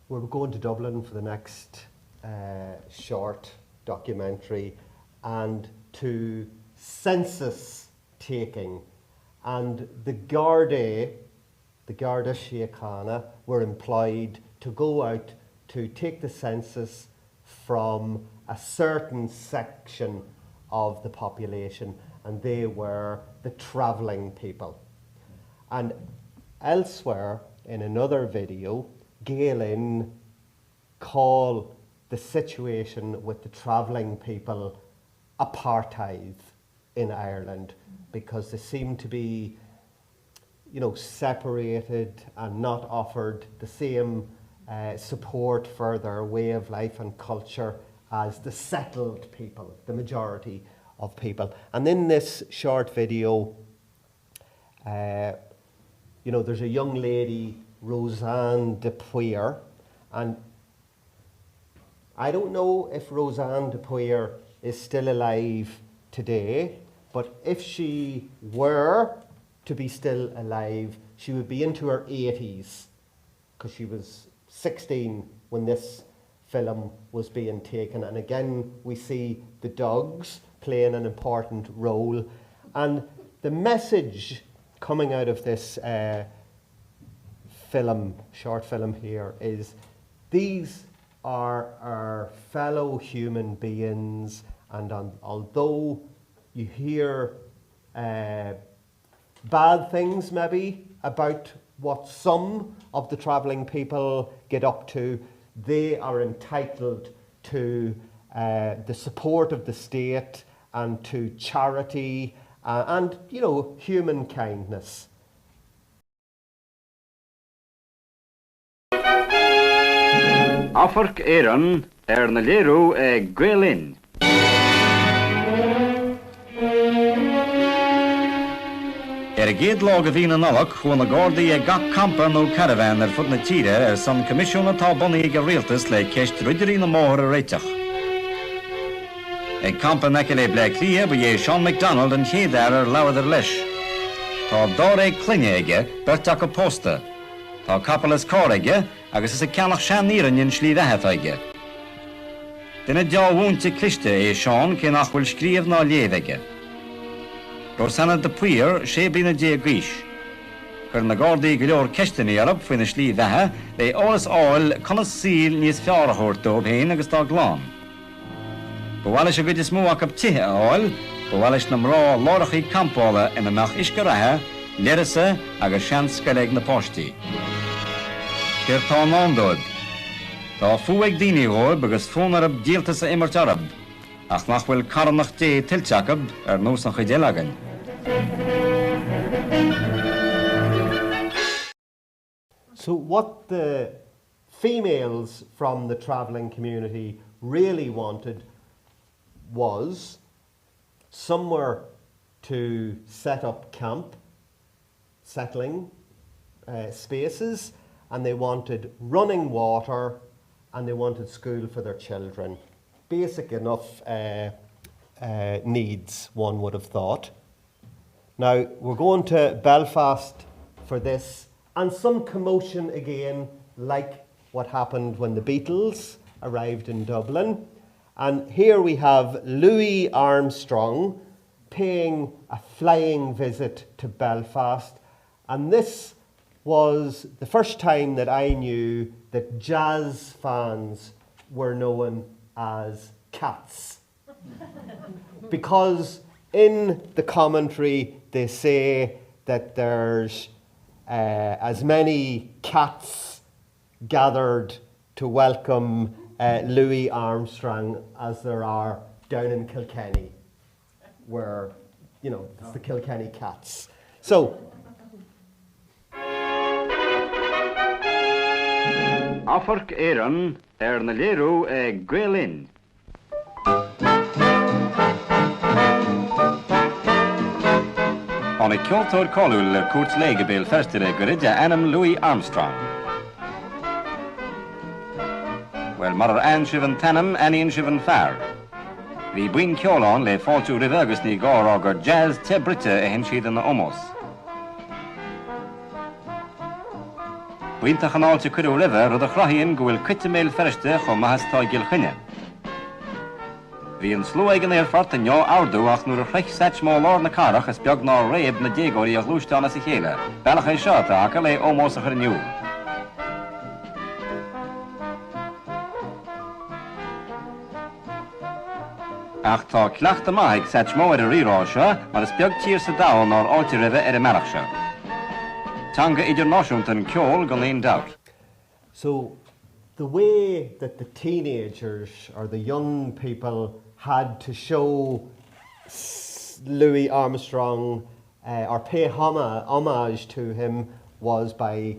We're going to Dublin for the next short documentary and to census taking. And the Garda Síochána were employed to go out to take the census from a certain section of the population, and they were the travelling people. And elsewhere in another video, Gael call the situation with the travelling people apartheid in Ireland, because they seem to be, separated and not offered the same support for their way of life and culture as the settled people, the majority of people. And in this short video, there's a young lady, Roseanne de Puyer, and I don't know if Roseanne de Puyer is still alive today, but if she were to be still alive, she would be into her 80s, because she was 16 when this film was being taken. And again, we see the dogs playing an important role. And the message coming out of this short film here, is these are our fellow human beings, and although you hear bad things maybe about what some of the travelling people get up to, they are entitled to the support of the state and to charity and human kindness. Amharc Éireann na léirú Gael Linn. A géad lág a bhí na nolach chuan na Gardaí gach campa nó caravan fud na tíre san comisiún atá bunaí go rialtas le ceist ruidirí na móthir a réiteach. Ag campa meice le ble clia ba Sean MacDonald an chéadar labhadar leis. Tá dár cluine aige berteach a pósta. Tá capalas cór aige agus is a ceannach sean írann slí bheithe aige. Dina deáhúnta cliste Sean cé nach bhfuil scríomh ná léamh aige. Rosanna de Puyer sé blina dé gríis. Chur na Gardaí go leor ceisteanna arab faoin na slí bheithe le áras áil conas síl níos fearrthúirt ó bhéin agus tá gláán. Ba bhhaile se go is mó ach tithe áil, ba bhhaile na mrá lárachaí campála ina meach isce rathe, léirisa agus seanscaile na páistí. Céir tá nándóid. Tá fuaig daoine óir agus fón arab díaltas a imirt arab, ach nach bhfuil carnach dé tilteachab nós an chuidé agan. So what the females from the travelling community really wanted was somewhere to set up camp, settling spaces, and they wanted running water, and they wanted school for their children. Basic enough needs, one would have thought. Now, we're going to Belfast for this, and some commotion again, like what happened when the Beatles arrived in Dublin. And here we have Louis Armstrong paying a flying visit to Belfast. And this was the first time that I knew that jazz fans were known as cats. Because in the commentary they say that there's as many cats gathered to welcome Louis Armstrong as there are down in Kilkenny, where, it's the Kilkenny cats. So, Amharc Éireann na léirú Gael Linn. On a Kyoto Colul Coach Legabil Festival Gorilla Anam Louis Armstrong. Well, Mother Anne Shivan Tanam, Annie Shivan Far. The Buin Kyolon le Fortu Rivergus ni Gorog Jazz Tebrita Henshid and the Omos. Buinta Hanal to Kudu River or the Chrahian go will quit the mail first or Mahas Toigil Hinne. The in Slowagan airfort and your Ardu ach nur Rich Satch more Lord Nakarach as Bjognar Rabe Nadego Yaglustan as a Hela. Balachay Shata Akale almost a renew. Ach tá clachta maig sach mór a ríráise, mar is beag tír sa dáil nár áilte rive ar a meachse. Tanga idir náisiúnta ceol go léon doubt. So the way that the teenagers or the young people had to show Louis Armstrong or pay homage to him was by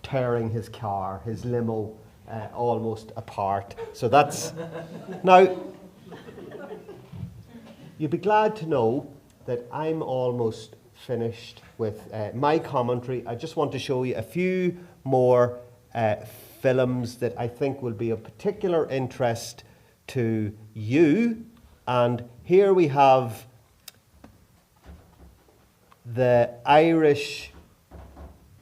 tearing his car, his limo, almost apart. So that's... Now, you'd be glad to know that I'm almost finished with my commentary. I just want to show you a few more films that I think will be of particular interest to you. And here we have the Irish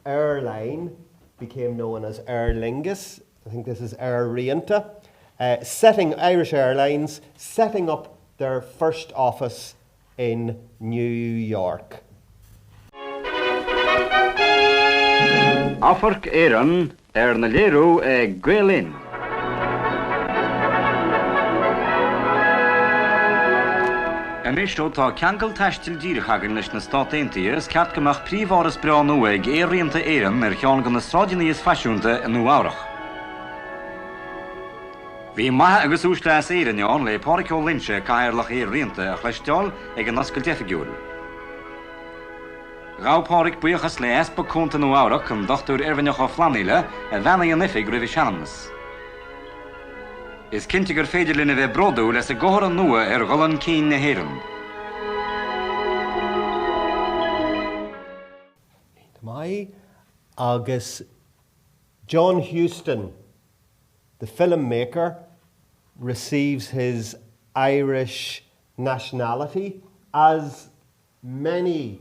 airline, became known as Aer Lingus. I think this is Aer Rianta. Irish Airlines setting up their first office in New York. Amharc Éireann na léirú Gael. Amistó tá ceangal taistil dírechagan leis na státaontaí is ceart gomach príomhóras Breandán Ó ag Rianta Éireann cheann go na stráideanaíos faisiúnta in Uárach. Bhí maithe agus úsleas Éireann le Pádraic Ó Linn cairlach Rianta a chleisteáil ag an nascail defigiúil. Rá Pádraic buíochas le espa cúnta nó Uárach an dochtúr Irvinneach ó Flanile a bheanna an ifig roimh seannas. Is cinnte gur féidir lena bheith brodú leis a gohar an nua ghollan cín na hÉireann. Mai agus John Huston, the filmmaker, receives his Irish nationality, as many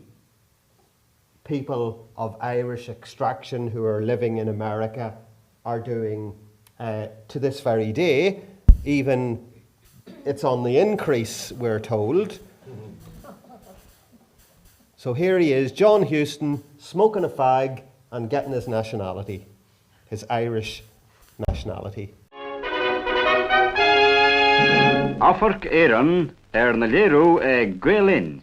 people of Irish extraction who are living in America are doing to this very day. Even it's on the increase, we're told. So here he is, John Huston, smoking a fag and getting his nationality, his Irish nationality. Amharc Éireann na léirú Gael.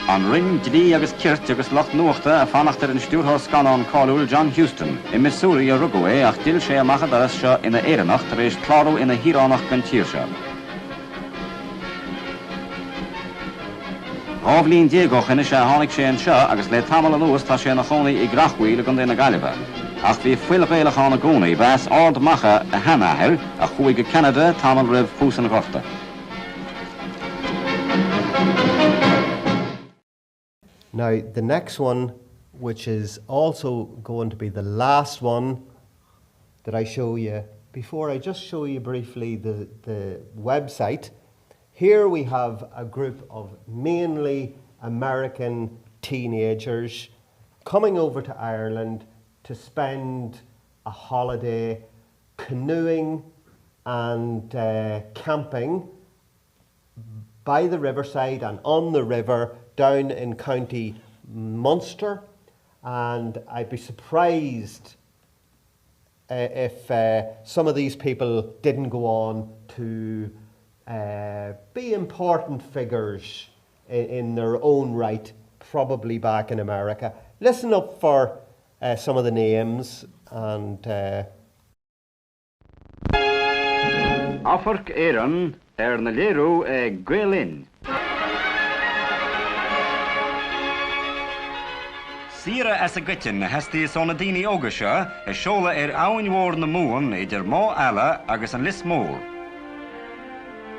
An ring dí agus cirt agus loch nuachta a fannachtar an stúrthás Scanán cáúil John Huston in Missouri a rugaway ach dil sé amachad aras seo ina Éireannach tar éis clárú ina híránach gan tír seo. Rábhlín Diego ina sé tháinig sé an seo agus le tamil an uas tá sé na chónaí I grachhuiil gan na Gaillimhe. Ach bhí fuilapéile chána gúnaí bheas ard macha a hanathir a chuig go Canada tamil ribh fús an ghorta. Now, the next one, which is also going to be the last one that I show you, before I just show you briefly the website, here we have a group of mainly American teenagers coming over to Ireland to spend a holiday canoeing and camping by the riverside and on the river down in County Munster, and I'd be surprised if some of these people didn't go on to be important figures in their own right, probably back in America. Listen up for some of the names and... Amharc Éireann na léirú Gael. Sira as a guttin has the sonadini ogasha, a shola aun war na moon, idir mo alla agus an lis mór.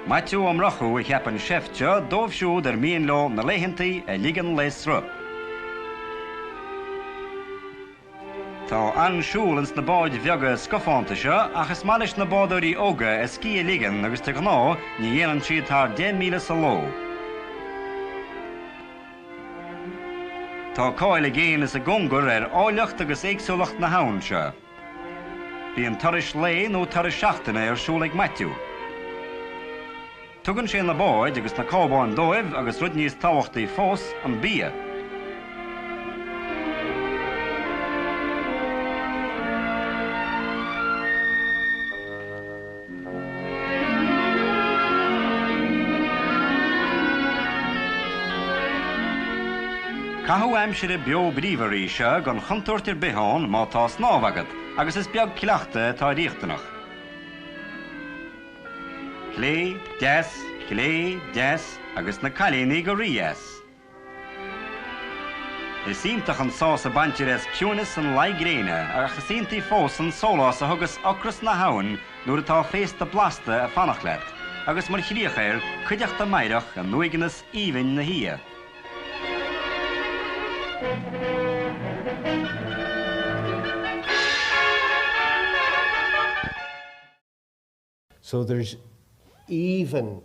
Matthew Amrachu ik heb een chefje doofshoe der mienlo na lehenty ligan lesru. Tá ansúlans na báid bheaga scofantaise achas mailis na bádarí óga cí ligan agus te gná ní dhéanaan siad tar 10,000 sa ló. Tá cáil géan is a gongur áileacht agus éagsúlacht na hainse. Bhí an taris lé nó taris seachtainna siúlaigh Matthew. Tugann sé na báid agus na cábáin dóibh agus rud níos táhachtaí fós an bia. Cahu amsire bio bríomharí se gan chuntuirtir beán má tá snábhagad agus is beag cileachta tá ríochtanach. Clé, des agus na cailíní go rias. Is íntach an sás a bantir as ciúnas an laigréine agus íntaí fós an sólás a thugus ocras na hain nuair atá fésta blasta a fannach leat agus mar chríochair chuideachta maireach an nuigenas íhain na hia. So there's even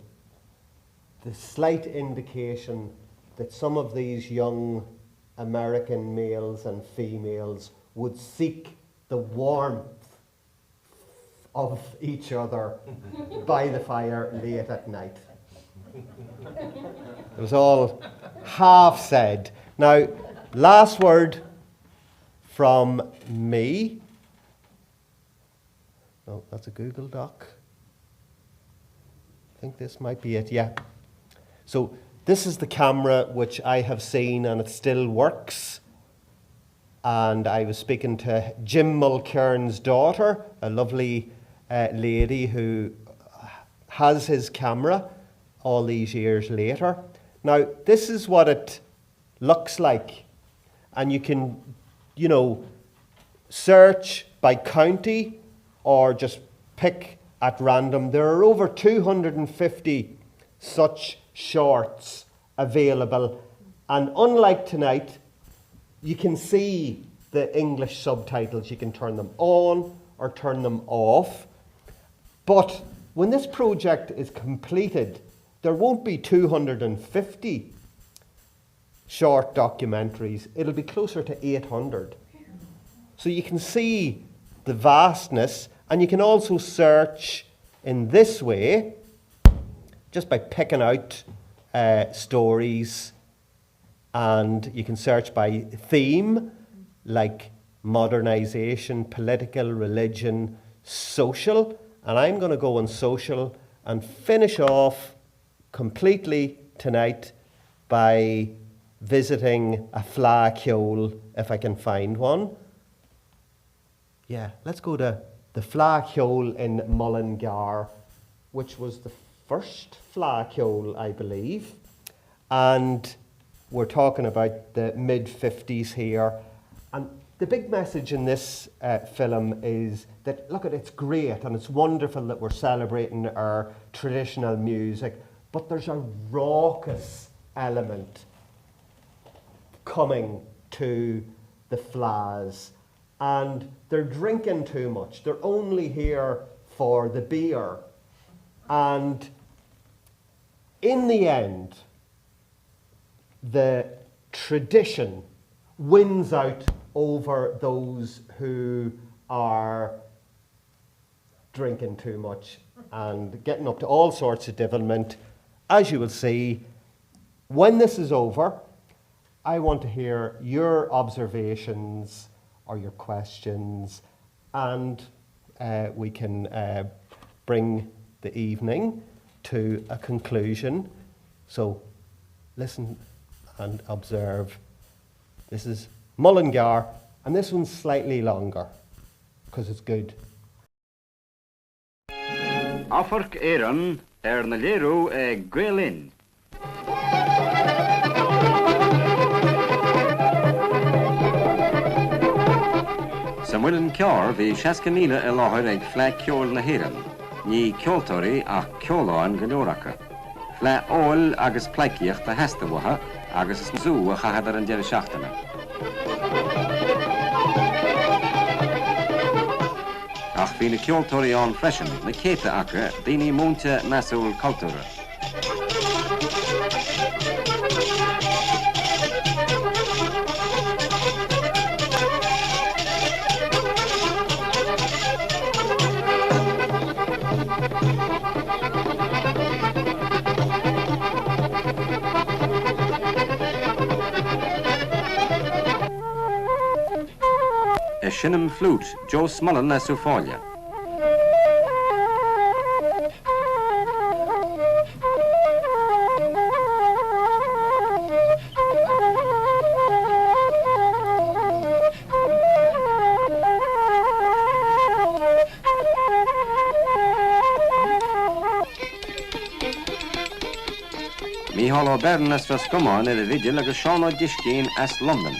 the slight indication that some of these young American males and females would seek the warmth of each other by the fire late at night. It was all half said. Now, last word from me. No, that's a Google Doc. I think this might be it, yeah. So this is the camera which I have seen and it still works. And I was speaking to Jim Mulkerns' daughter, a lovely lady who has his camera all these years later. Now, this is what it looks like. And you can, search by county or just pick at random. There are over 250 such shorts available. And unlike tonight, you can see the English subtitles. You can turn them on or turn them off. But when this project is completed, there won't be 250 short documentaries. It'll be closer to 800. So you can see the vastness, and you can also search in this way, just by picking out stories, and you can search by theme, like modernization, political, religion, social, and I'm going to go on social and finish off completely tonight by visiting a flagpole, if I can find one. Yeah, let's go to the flagpole in Mullingar, which was the first flagpole, I believe. And we're talking about the mid-50s here. And the big message in this film is that, look, it's great and it's wonderful that we're celebrating our traditional music, but there's a raucous element coming to the Fleadhs, and they're drinking too much. They're only here for the beer. And in the end, the tradition wins out over those who are drinking too much and getting up to all sorts of devilment. As you will see, when this is over, I want to hear your observations or your questions, and we can bring the evening to a conclusion. So listen and observe. This is Mullingar, and this one's slightly longer because it's good. Amharc Éireann na léirú Gael Linn. Sa muireann cearr bhí 60 míle I láthair ag fleadh ceol na hÉireann. ní ceoltóirí ach ceoláin go leoracha. Fle óil agus pleiciacht a heastamhatha agus is zú a chahadar an deir seachtainna. Ach bhí na ceoltóirí an freisin na céta acha daoine múnta measúil cultúra. Sinnam flute, Joe Smullen na Sufália. Míhall ó Bern na Strascomáin ar a vigil agus Seán ó Discín as London.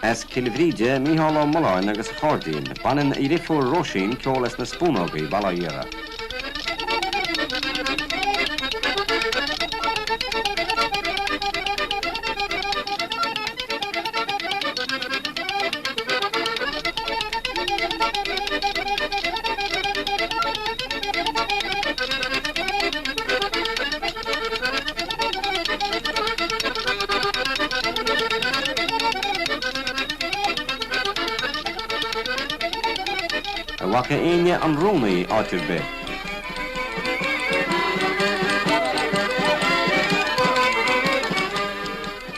As Kilvride, Míhall Ó Mullain agus Chordain, banan I rifur Roisin ceolas na spúnógaí Balaíra. Wacha aine an Rónaí áitir be.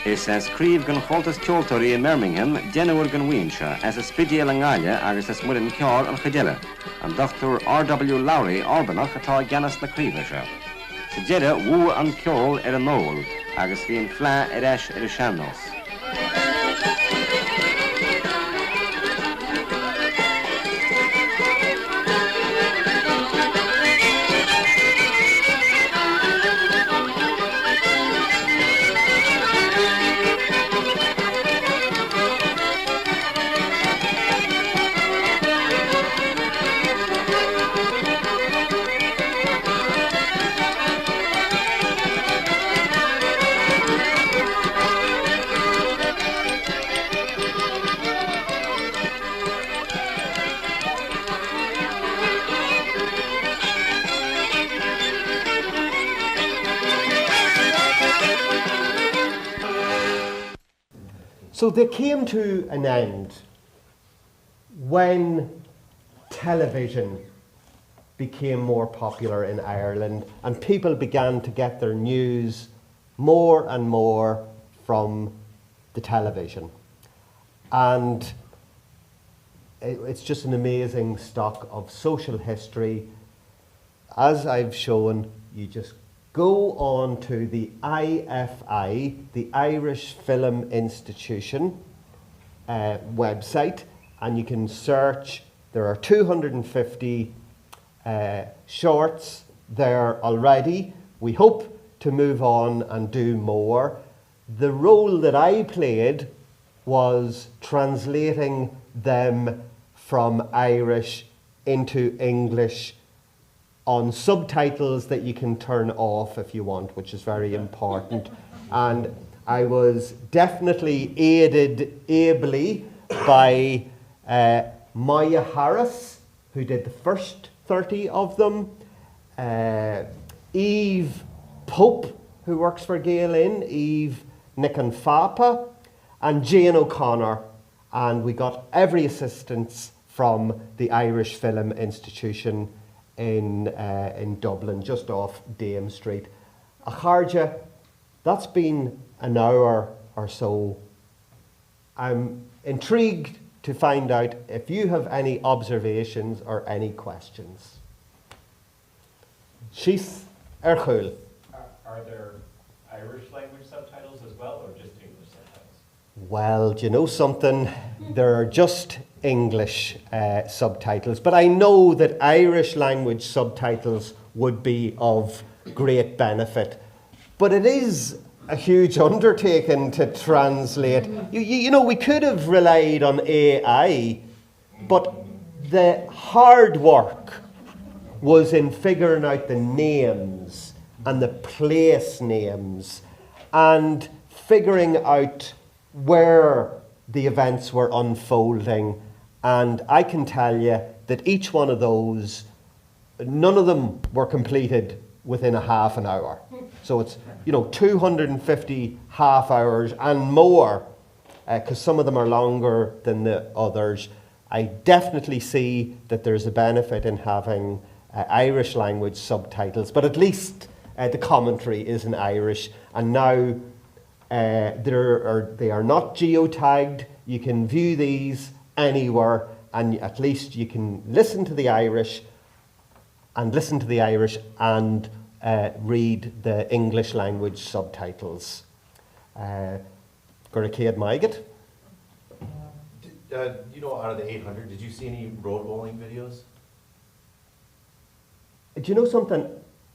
Is as críomh gan chomhaltas ceoltóirí in Birmingham, déanúir gan Mhuinse, as a spidéal an Gaile agus as muirin ceár an Chadeile, an Dr. R.W. Lowry Orbanach atá geanas na críomha se. Sa deire bhú an ceol ar an nóil, agus bhí an phlean ar eis ar a seannos. So they came to an end when television became more popular in Ireland and people began to get their news more and more from the television. And it's just an amazing stock of social history. As I've shown, you just go on to the IFI, the Irish Film Institution website, and you can search. There are 250 shorts there already. We hope to move on and do more. The role that I played was translating them from Irish into English on subtitles that you can turn off if you want, which is very important. And I was definitely aided ably by Maya Harris, who did the first 30 of them, Eve Pope, who works for Gael Linn, Eve Niconfapa, and Jane O'Connor. And we got every assistance from the Irish Film Institution in Dublin, just off Dame Street. Acharja, that's been an hour or so I'm intrigued to find out if you have any observations or any questions. Sheath Erchul. Are there Irish language subtitles as well, or just English subtitles? Well, do you know something? There are just English subtitles, but I know that Irish language subtitles would be of great benefit. But it is a huge undertaking to translate. You know, we could have relied on AI, but the hard work was in figuring out the names and the place names and figuring out where the events were unfolding. And I can tell you that each one of those, none of them were completed within a half an hour. So it's, 250 half hours and more, because some of them are longer than the others. I definitely see that there's a benefit in having Irish language subtitles, but at least the commentary is in Irish. And now they are not geotagged. You can view these anywhere, and at least you can listen to the Irish and read the English language subtitles. Goracéad Maigat. Out of the 800, did you see any road bowling videos? Do you know something?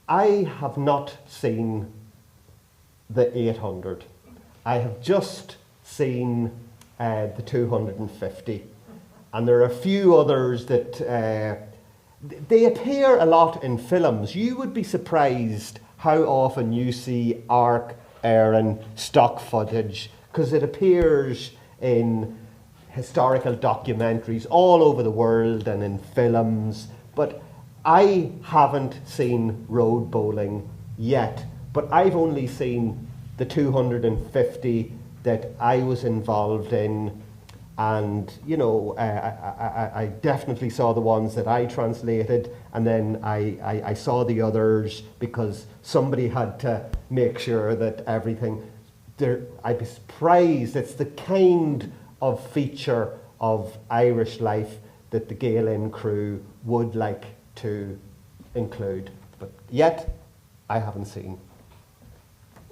I have not seen the 800. I have just seen the 250. And there are a few others that they appear a lot in films. You would be surprised how often you see Amharc Éireann stock footage, because it appears in historical documentaries all over the world and in films. But I haven't seen road bowling yet, but I've only seen the 250 that I was involved in. And, I definitely saw the ones that I translated, and then I saw the others because somebody had to make sure that everything there. I'd be surprised. It's the kind of feature of Irish life that the Gael crew would like to include. But yet, I haven't seen.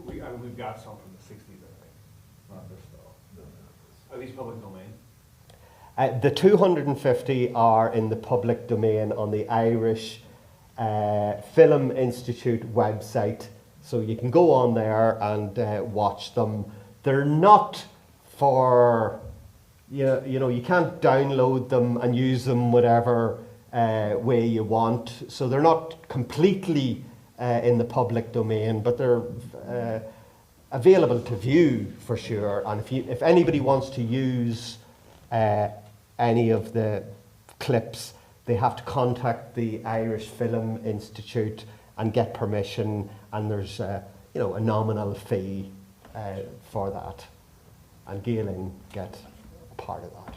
We've got some from the 60s, I think. Are these public domain? The 250 are in the public domain on the Irish Film Institute website. So you can go on there and watch them. They're not for, you can't download them and use them whatever way you want. So they're not completely in the public domain, but they're available to view for sure. And if anybody wants to use any of the clips, they have to contact the Irish Film Institute and get permission, and there's a nominal fee for that, and Gael get part of that.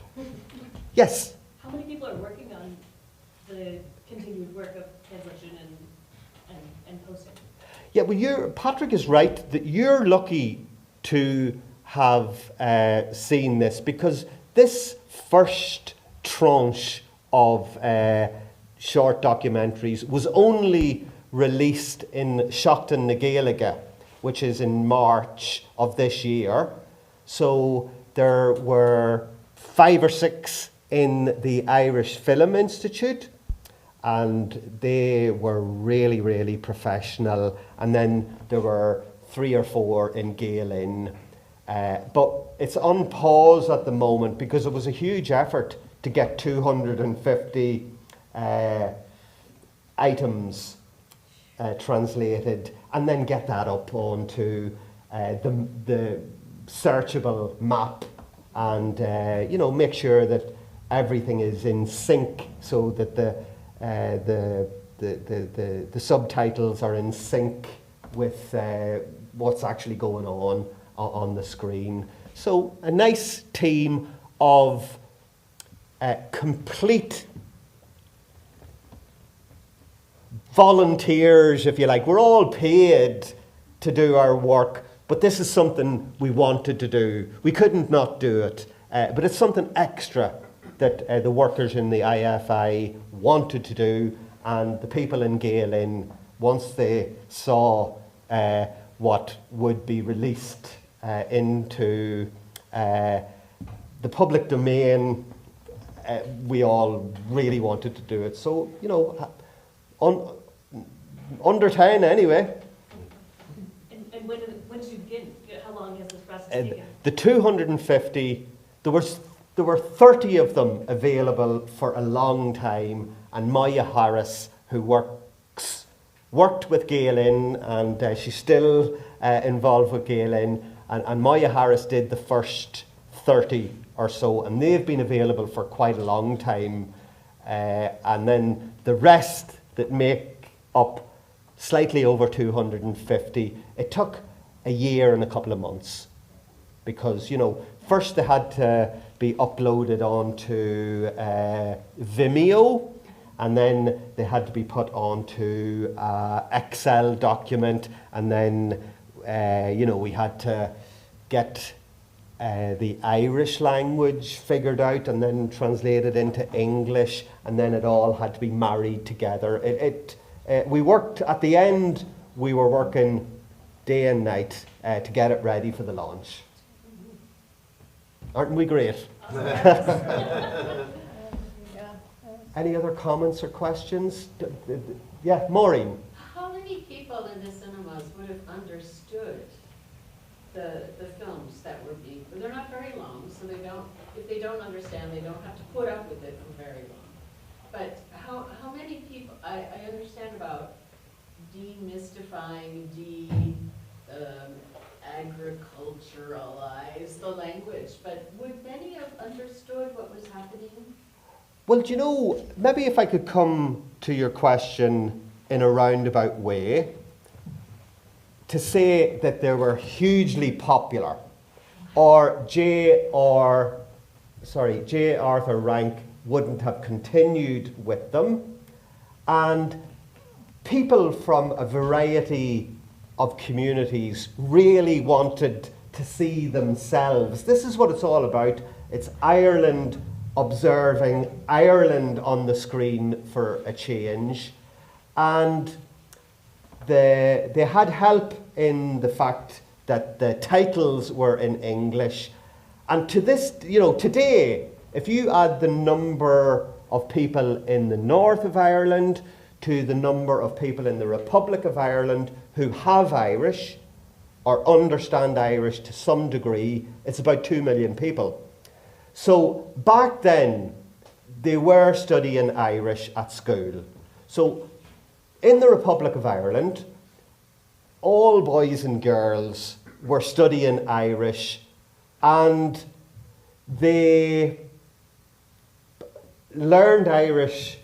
Yes? How many people are working on the continued work of translation and posting? Yeah, well, Patrick is right that you're lucky to have seen this, because this first tranche of short documentaries was only released in Seachtain na Gaeilge, which is in March of this year. So there were 5 or 6 in the Irish Film Institute, and they were really, really professional. And then there were 3 or 4 in Gael. But it's on pause at the moment because it was a huge effort to get 250 items translated and then get that up onto the searchable map, and make sure that everything is in sync, so that the subtitles are in sync with what's actually going on the screen. So a nice team of complete volunteers, if you like. We're all paid to do our work, but this is something we wanted to do. We couldn't not do it. But it's something extra that the workers in the IFI wanted to do, and the people in Gael, once they saw what would be released into the public domain, we all really wanted to do it. So, you know, under 10 anyway. And when did you begin? How long has this process taken? The 250, there were 30 of them available for a long time, and Maya Harris, who worked with Gael, and she's still involved with Gael, and Maya Harris did the first 30 or so, and they've been available for quite a long time. And then the rest that make up slightly over 250, it took a year and a couple of months, because, you know, first they had to be uploaded onto Vimeo, and then they had to be put onto Excel document, and then you know, we had to get the Irish language figured out and then translated into English, and then it all had to be married together. We worked, at the end, we were working day and night to get it ready for the launch. Aren't we great? Any other comments or questions? Yeah, Maureen. How many people in the cinemas would have understood the films that were being, they're not very long, so they don't, if they don't understand, they don't have to put up with it for very long. But how many people, I understand about demystifying, agriculturalize the language, but would many have understood what was happening? Well, do you know, maybe if I could come to your question in a roundabout way, to say that they were hugely popular, or J. Arthur Rank wouldn't have continued with them, and people from a variety of communities really wanted to see themselves. This is what it's all about. It's Ireland observing, Ireland on the screen for a change. And they had help in the fact that the titles were in English. And to this, you know, today, if you add the number of people in the north of Ireland to the number of people in the Republic of Ireland who have Irish or understand Irish to some degree, it's about 2 million people. So back then, they were studying Irish at school. So in the Republic of Ireland, all boys and girls were studying Irish, and they learned Irish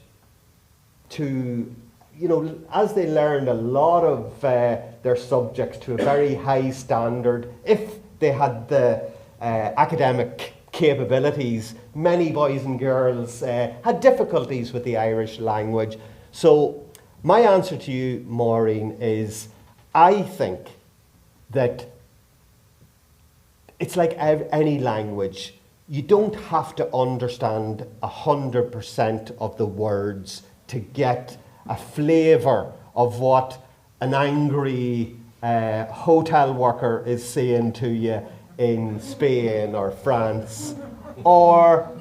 to, you know, as they learned a lot of their subjects to a very high standard, if they had the academic capabilities, many boys and girls had difficulties with the Irish language. So my answer to you, Maureen, is I think that it's like any language. You don't have to understand 100% of the words to get a flavour of what an angry hotel worker is saying to you in Spain or France. Or,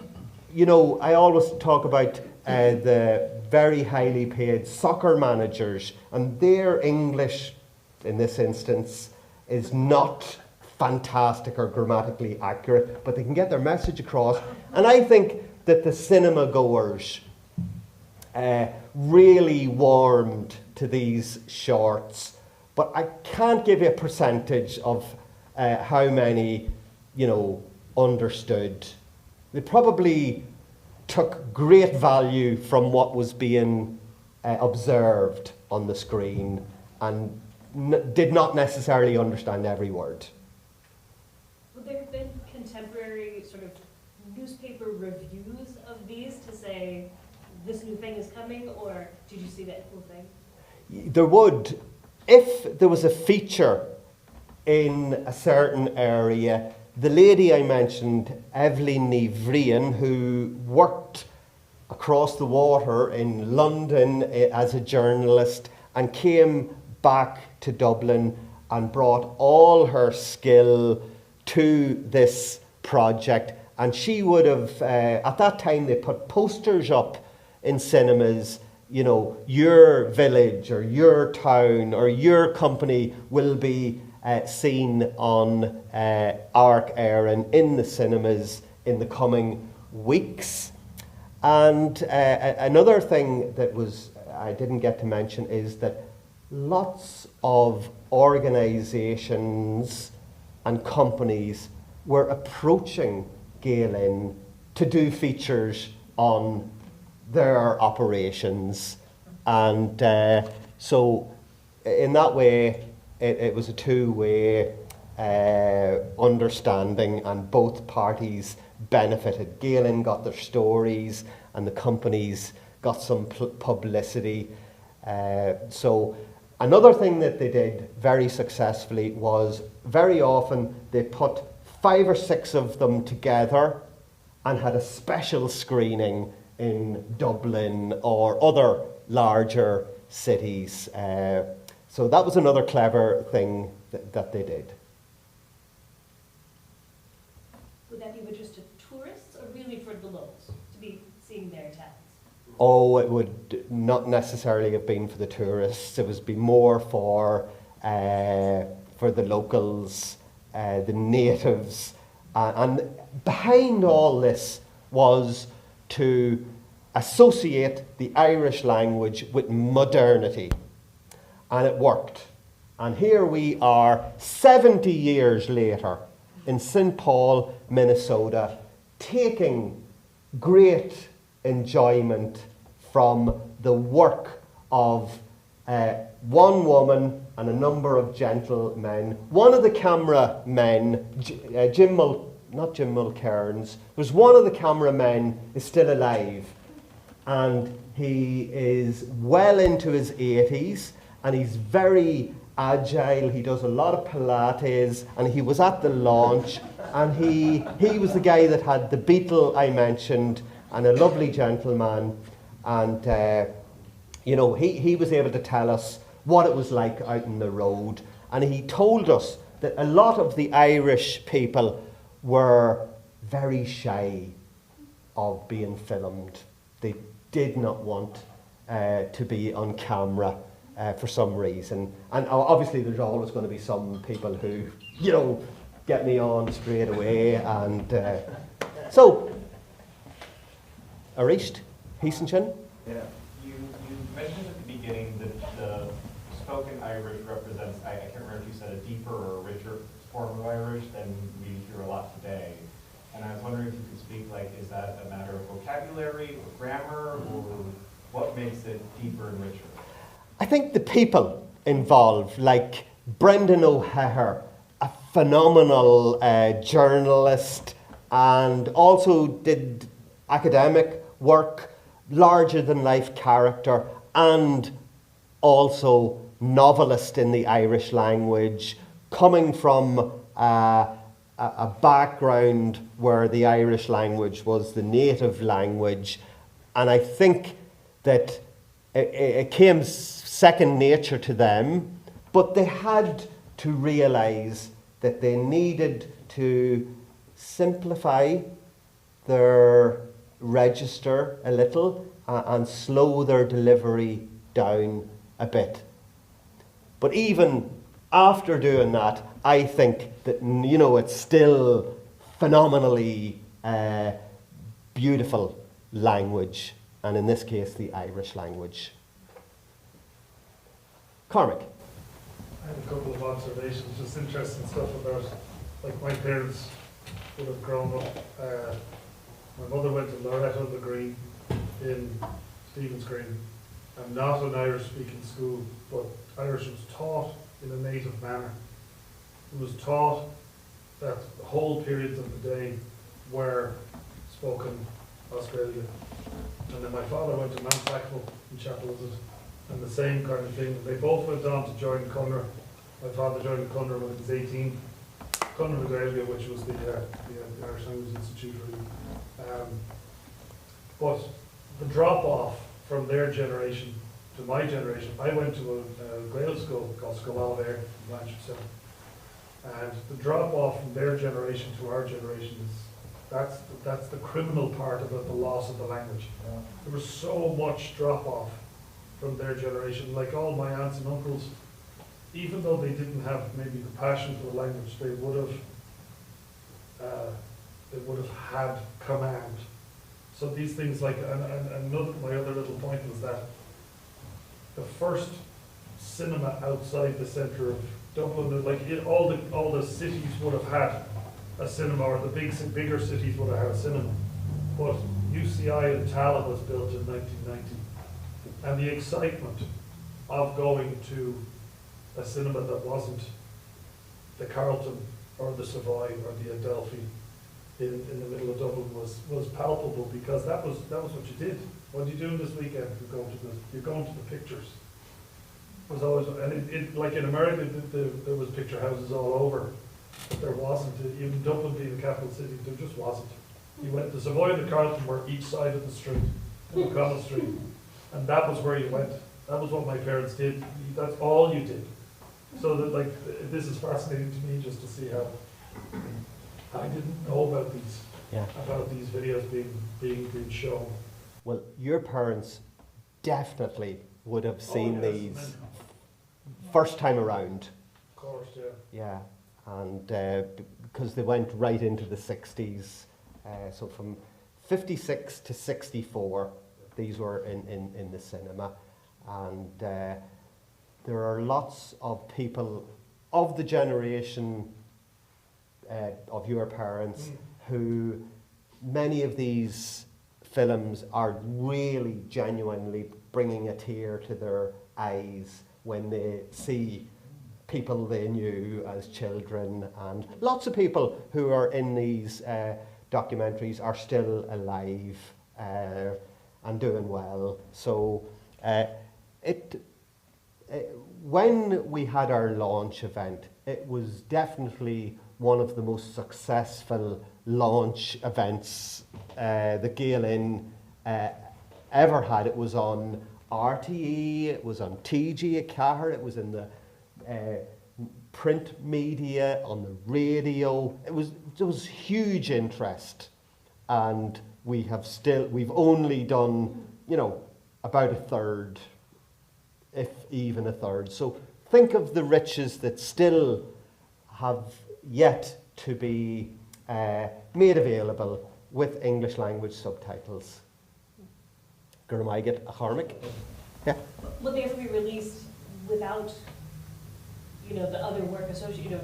you know, I always talk about the very highly paid soccer managers, and their English, in this instance, is not fantastic or grammatically accurate, but they can get their message across. And I think that the cinema goers really warmed to these shorts, but I can't give you a percentage of how many, you know, understood. They probably took great value from what was being observed on the screen and did not necessarily understand every word. Would there have been contemporary sort of newspaper reviews of these to say this new thing is coming, or did you see that whole thing? There would. If there was a feature in a certain area, the lady I mentioned, Evelyn Ní Bhríon, who worked across the water in London as a journalist and came back to Dublin and brought all her skill to this project. And she would have, at that time, they put posters up in cinemas, you know, your village or your town or your company will be seen on Amharc Éireann in the cinemas in the coming weeks. And another thing that I didn't get to mention is that lots of organisations and companies were approaching Gael to do features on their operations. And so in that way, it was a two-way understanding, and both parties benefited. Gael got their stories and the companies got some publicity. So another thing that they did very successfully was very often they put 5 or 6 of them together and had a special screening in Dublin or other larger cities. So that was another clever thing that they did. Would that be of interest to tourists or really for the locals to be seeing their towns? Oh, it would not necessarily have been for the tourists. It would be more for the locals, the natives. And behind all this was to associate the Irish language with modernity. And it worked. And here we are 70 years later in St. Paul, Minnesota, taking great enjoyment from the work of one woman and a number of gentlemen. One of the cameramen, not Jim Mulkerns, was one of the cameramen is still alive. And he is well into his 80s, and he's very agile. He does a lot of Pilates, and he was at the launch, and he was the guy that had the beetle I mentioned, and a lovely gentleman. And you know, he was able to tell us what it was like out on the road, and he told us that a lot of the Irish people were very shy of being filmed. They did not want to be on camera for some reason. And obviously there's always going to be some people who, you know, get me on straight away. And so, Arisht, Hiesenchin? Yeah, you mentioned at the beginning that the spoken Irish represents, I can't remember if you said a deeper or a richer form of Irish than we hear a lot today. And I was wondering if you could speak, like, is that a matter of vocabulary or grammar, or what makes it deeper and richer? I think the people involved, like Breandán Ó Cadhain, a phenomenal journalist, and also did academic work, larger than life character, and also novelist in the Irish language, coming from a background where the Irish language was the native language. And I think that it came second nature to them, but they had to realise that they needed to simplify their register a little and slow their delivery down a bit. But even after doing that, I think that, you know, it's still phenomenally beautiful language, and in this case, the Irish language. Cormac. I have a couple of observations, just interesting stuff about, like, my parents would have grown up. My mother went to Loreto the Green in Stephen's Green, and not an Irish-speaking school, but Irish was taught in a native manner. It was taught that whole periods of the day were spoken Australia. And then my father went to Mount Sackville in Chapelizod, and the same kind of thing. They both went on to join Cunra. My father joined Cunra when he was 18, Colm Ó Laoghaire, which was the Irish Language Institute, really. But the drop-off from their generation to my generation, I went to a Gael school called Colm Ó Laoghaire in Manchester. And the drop-off from their generation to our generation is, that's the criminal part about the loss of the language. There was so much drop-off from their generation. Like all my aunts and uncles, even though they didn't have maybe the passion for the language, they would have had command. So these things like, and my other little point was that the first cinema outside the centre of Dublin, like all the cities would have had a cinema, or the bigger cities would have had a cinema. But UCI in Tala was built in 1990. And the excitement of going to a cinema that wasn't the Carlton or the Savoy or the Adelphi in the middle of Dublin was palpable, because that was what you did. What are you doing this weekend? You're going to the pictures. It was always, and like in America, there was picture houses all over, but there wasn't. Even Dublin being the capital city, there just wasn't. You went to Savoy and the Carlton were each side of the street, O'Connell Street, and that was where you went. That was what my parents did. That's all you did. So that, like, this is fascinating to me, just to see how I didn't know about these videos being shown. Well, your parents definitely would have seen these first time around. Of course, yeah. Yeah, and because they went right into the 60s. So from 56 to 64, these were in the cinema. And there are lots of people of the generation of your parents who many of these films are really genuinely bringing a tear to their eyes when they see people they knew as children, and lots of people who are in these documentaries are still alive and doing well. So when we had our launch event, it was definitely one of the most successful launch events the Gael ever had. It was on RTE, it was on TG at Cahir, it was in the print media, on the radio. There was huge interest, and we've only done, about a third, if even a third. So think of the riches that still have yet to be made available with English language subtitles. Gurmaiget Acharmic. Yeah. Will they ever be released without, the other work associated?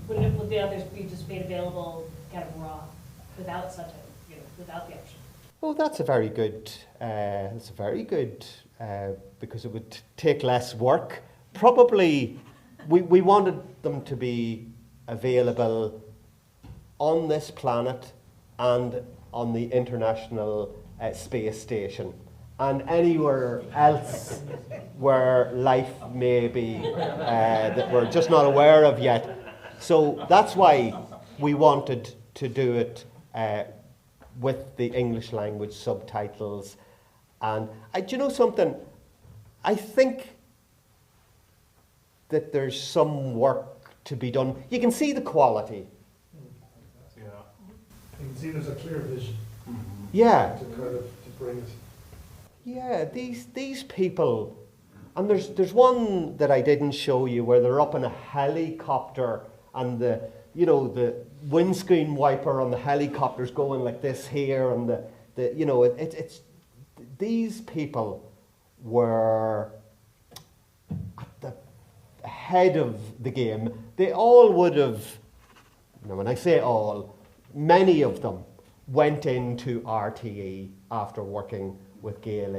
Would the others be just made available kind of raw, without subtitles, without the option? Oh, that's a very good. Because it would take less work. Probably, we wanted them to be available on this planet and on the International Space Station, and anywhere else where life may be that we're just not aware of yet. So that's why we wanted to do it with the English language subtitles. And do you know something? I think that there's some work to be done. You can see the quality. Yeah. You can see there's a clear vision. Yeah. To kind of bring it. Yeah, these people, and there's one that I didn't show you where they're up in a helicopter, and the windscreen wiper on the helicopter's going like this here, and it's these people were at the head of the game. They all would have, when I say all, many of them went into RTE after working with Gael,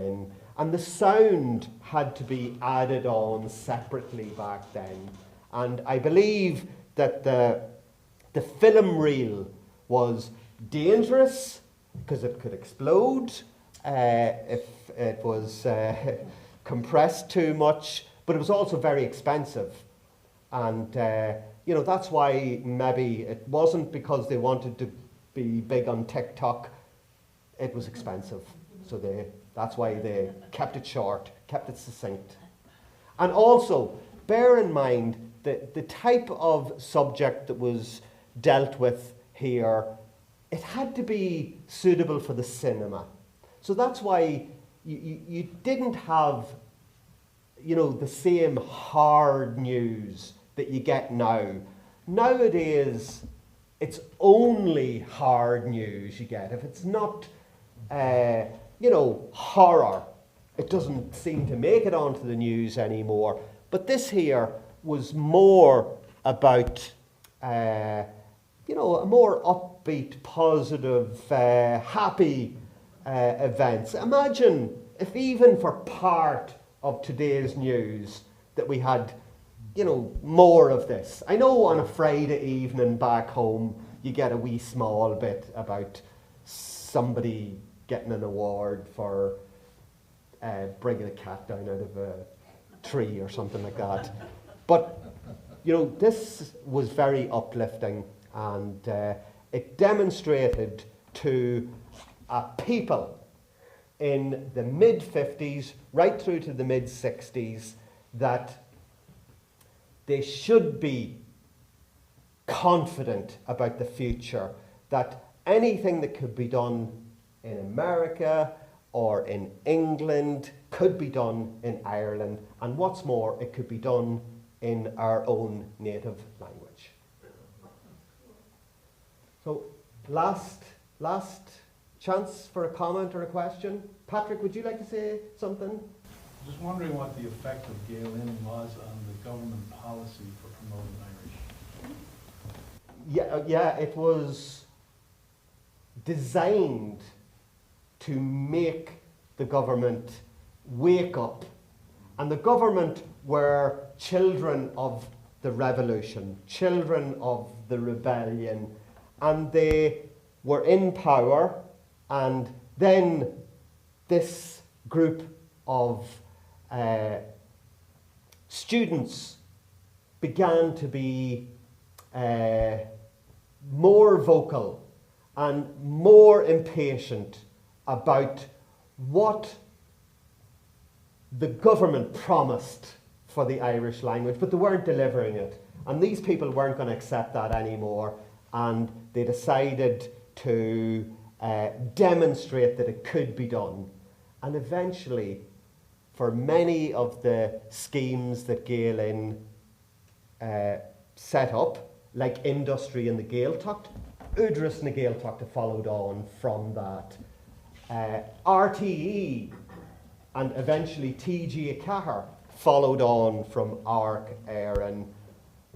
and the sound had to be added on separately back then. And I believe that the film reel was dangerous because it could explode if it was compressed too much, but it was also very expensive. And you know, that's why maybe it wasn't because they wanted to be big on TikTok. It was expensive. So that's why they kept it short, kept it succinct. And also, bear in mind that the type of subject that was dealt with here, it had to be suitable for the cinema. So that's why you didn't have, you know, the same hard news that you get now. Nowadays, it's only hard news you get. If it's not, you know, horror, it doesn't seem to make it onto the news anymore. But this here was more about, you know, a more upbeat, positive, happy events. Imagine if even for part of today's news that we had, you know, more of this. I know on a Friday evening back home you get a wee small bit about somebody getting an award for bringing a cat down out of a tree or something like that. But, you know, this was very uplifting, and it demonstrated to a people in the mid-50s right through to the mid-60s that they should be confident about the future, that anything that could be done in America or in England could be done in Ireland, and what's more, it could be done in our own native language. So, last chance for a comment or a question. Patrick, would you like to say something? Just wondering what the effect of Gael was on the government policy for promoting Irish. Yeah, it was designed to make the government wake up. And the government were children of the revolution, children of the rebellion, and they were in power, and then this group of students began to be more vocal and more impatient about what the government promised for the Irish language, but they weren't delivering it. And these people weren't going to accept that anymore, and they decided to demonstrate that it could be done. And eventually, for many of the schemes that Gael set up, like industry in the Gaeltacht, Udras na Gaeltacht followed on from that. RTE and eventually TG Cahir followed on from Amharc Éireann.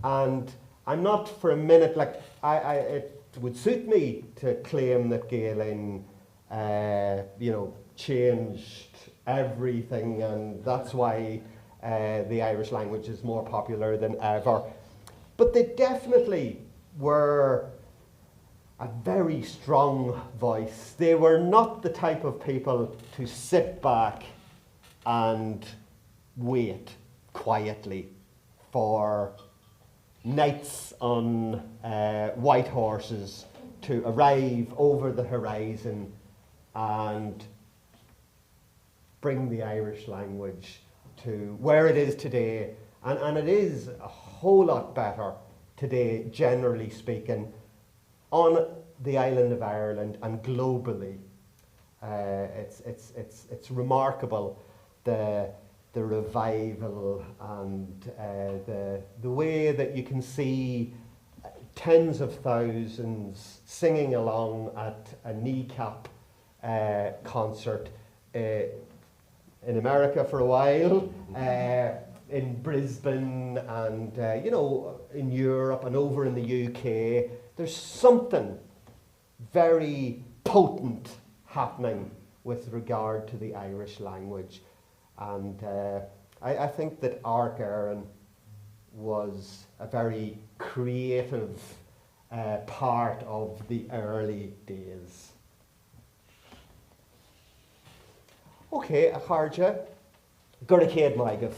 And I'm not for a minute, like, it would suit me to claim that Gael you know, changed everything, and that's why the Irish language is more popular than ever. But they definitely were a very strong voice. They were not the type of people to sit back and wait quietly for knights on white horses to arrive over the horizon and bring the Irish language to where it is today. And it is a whole lot better today, generally speaking, on the island of Ireland and globally. It's remarkable, the revival and the way that you can see tens of thousands singing along at a kneecap concert in America for a while, in Brisbane, and you know, in Europe and over in the UK. There's something very potent happening with regard to the Irish language. And I think that Amharc Éireann was a very creative part of the early days. Okay, a charge. Gurricade Maigah.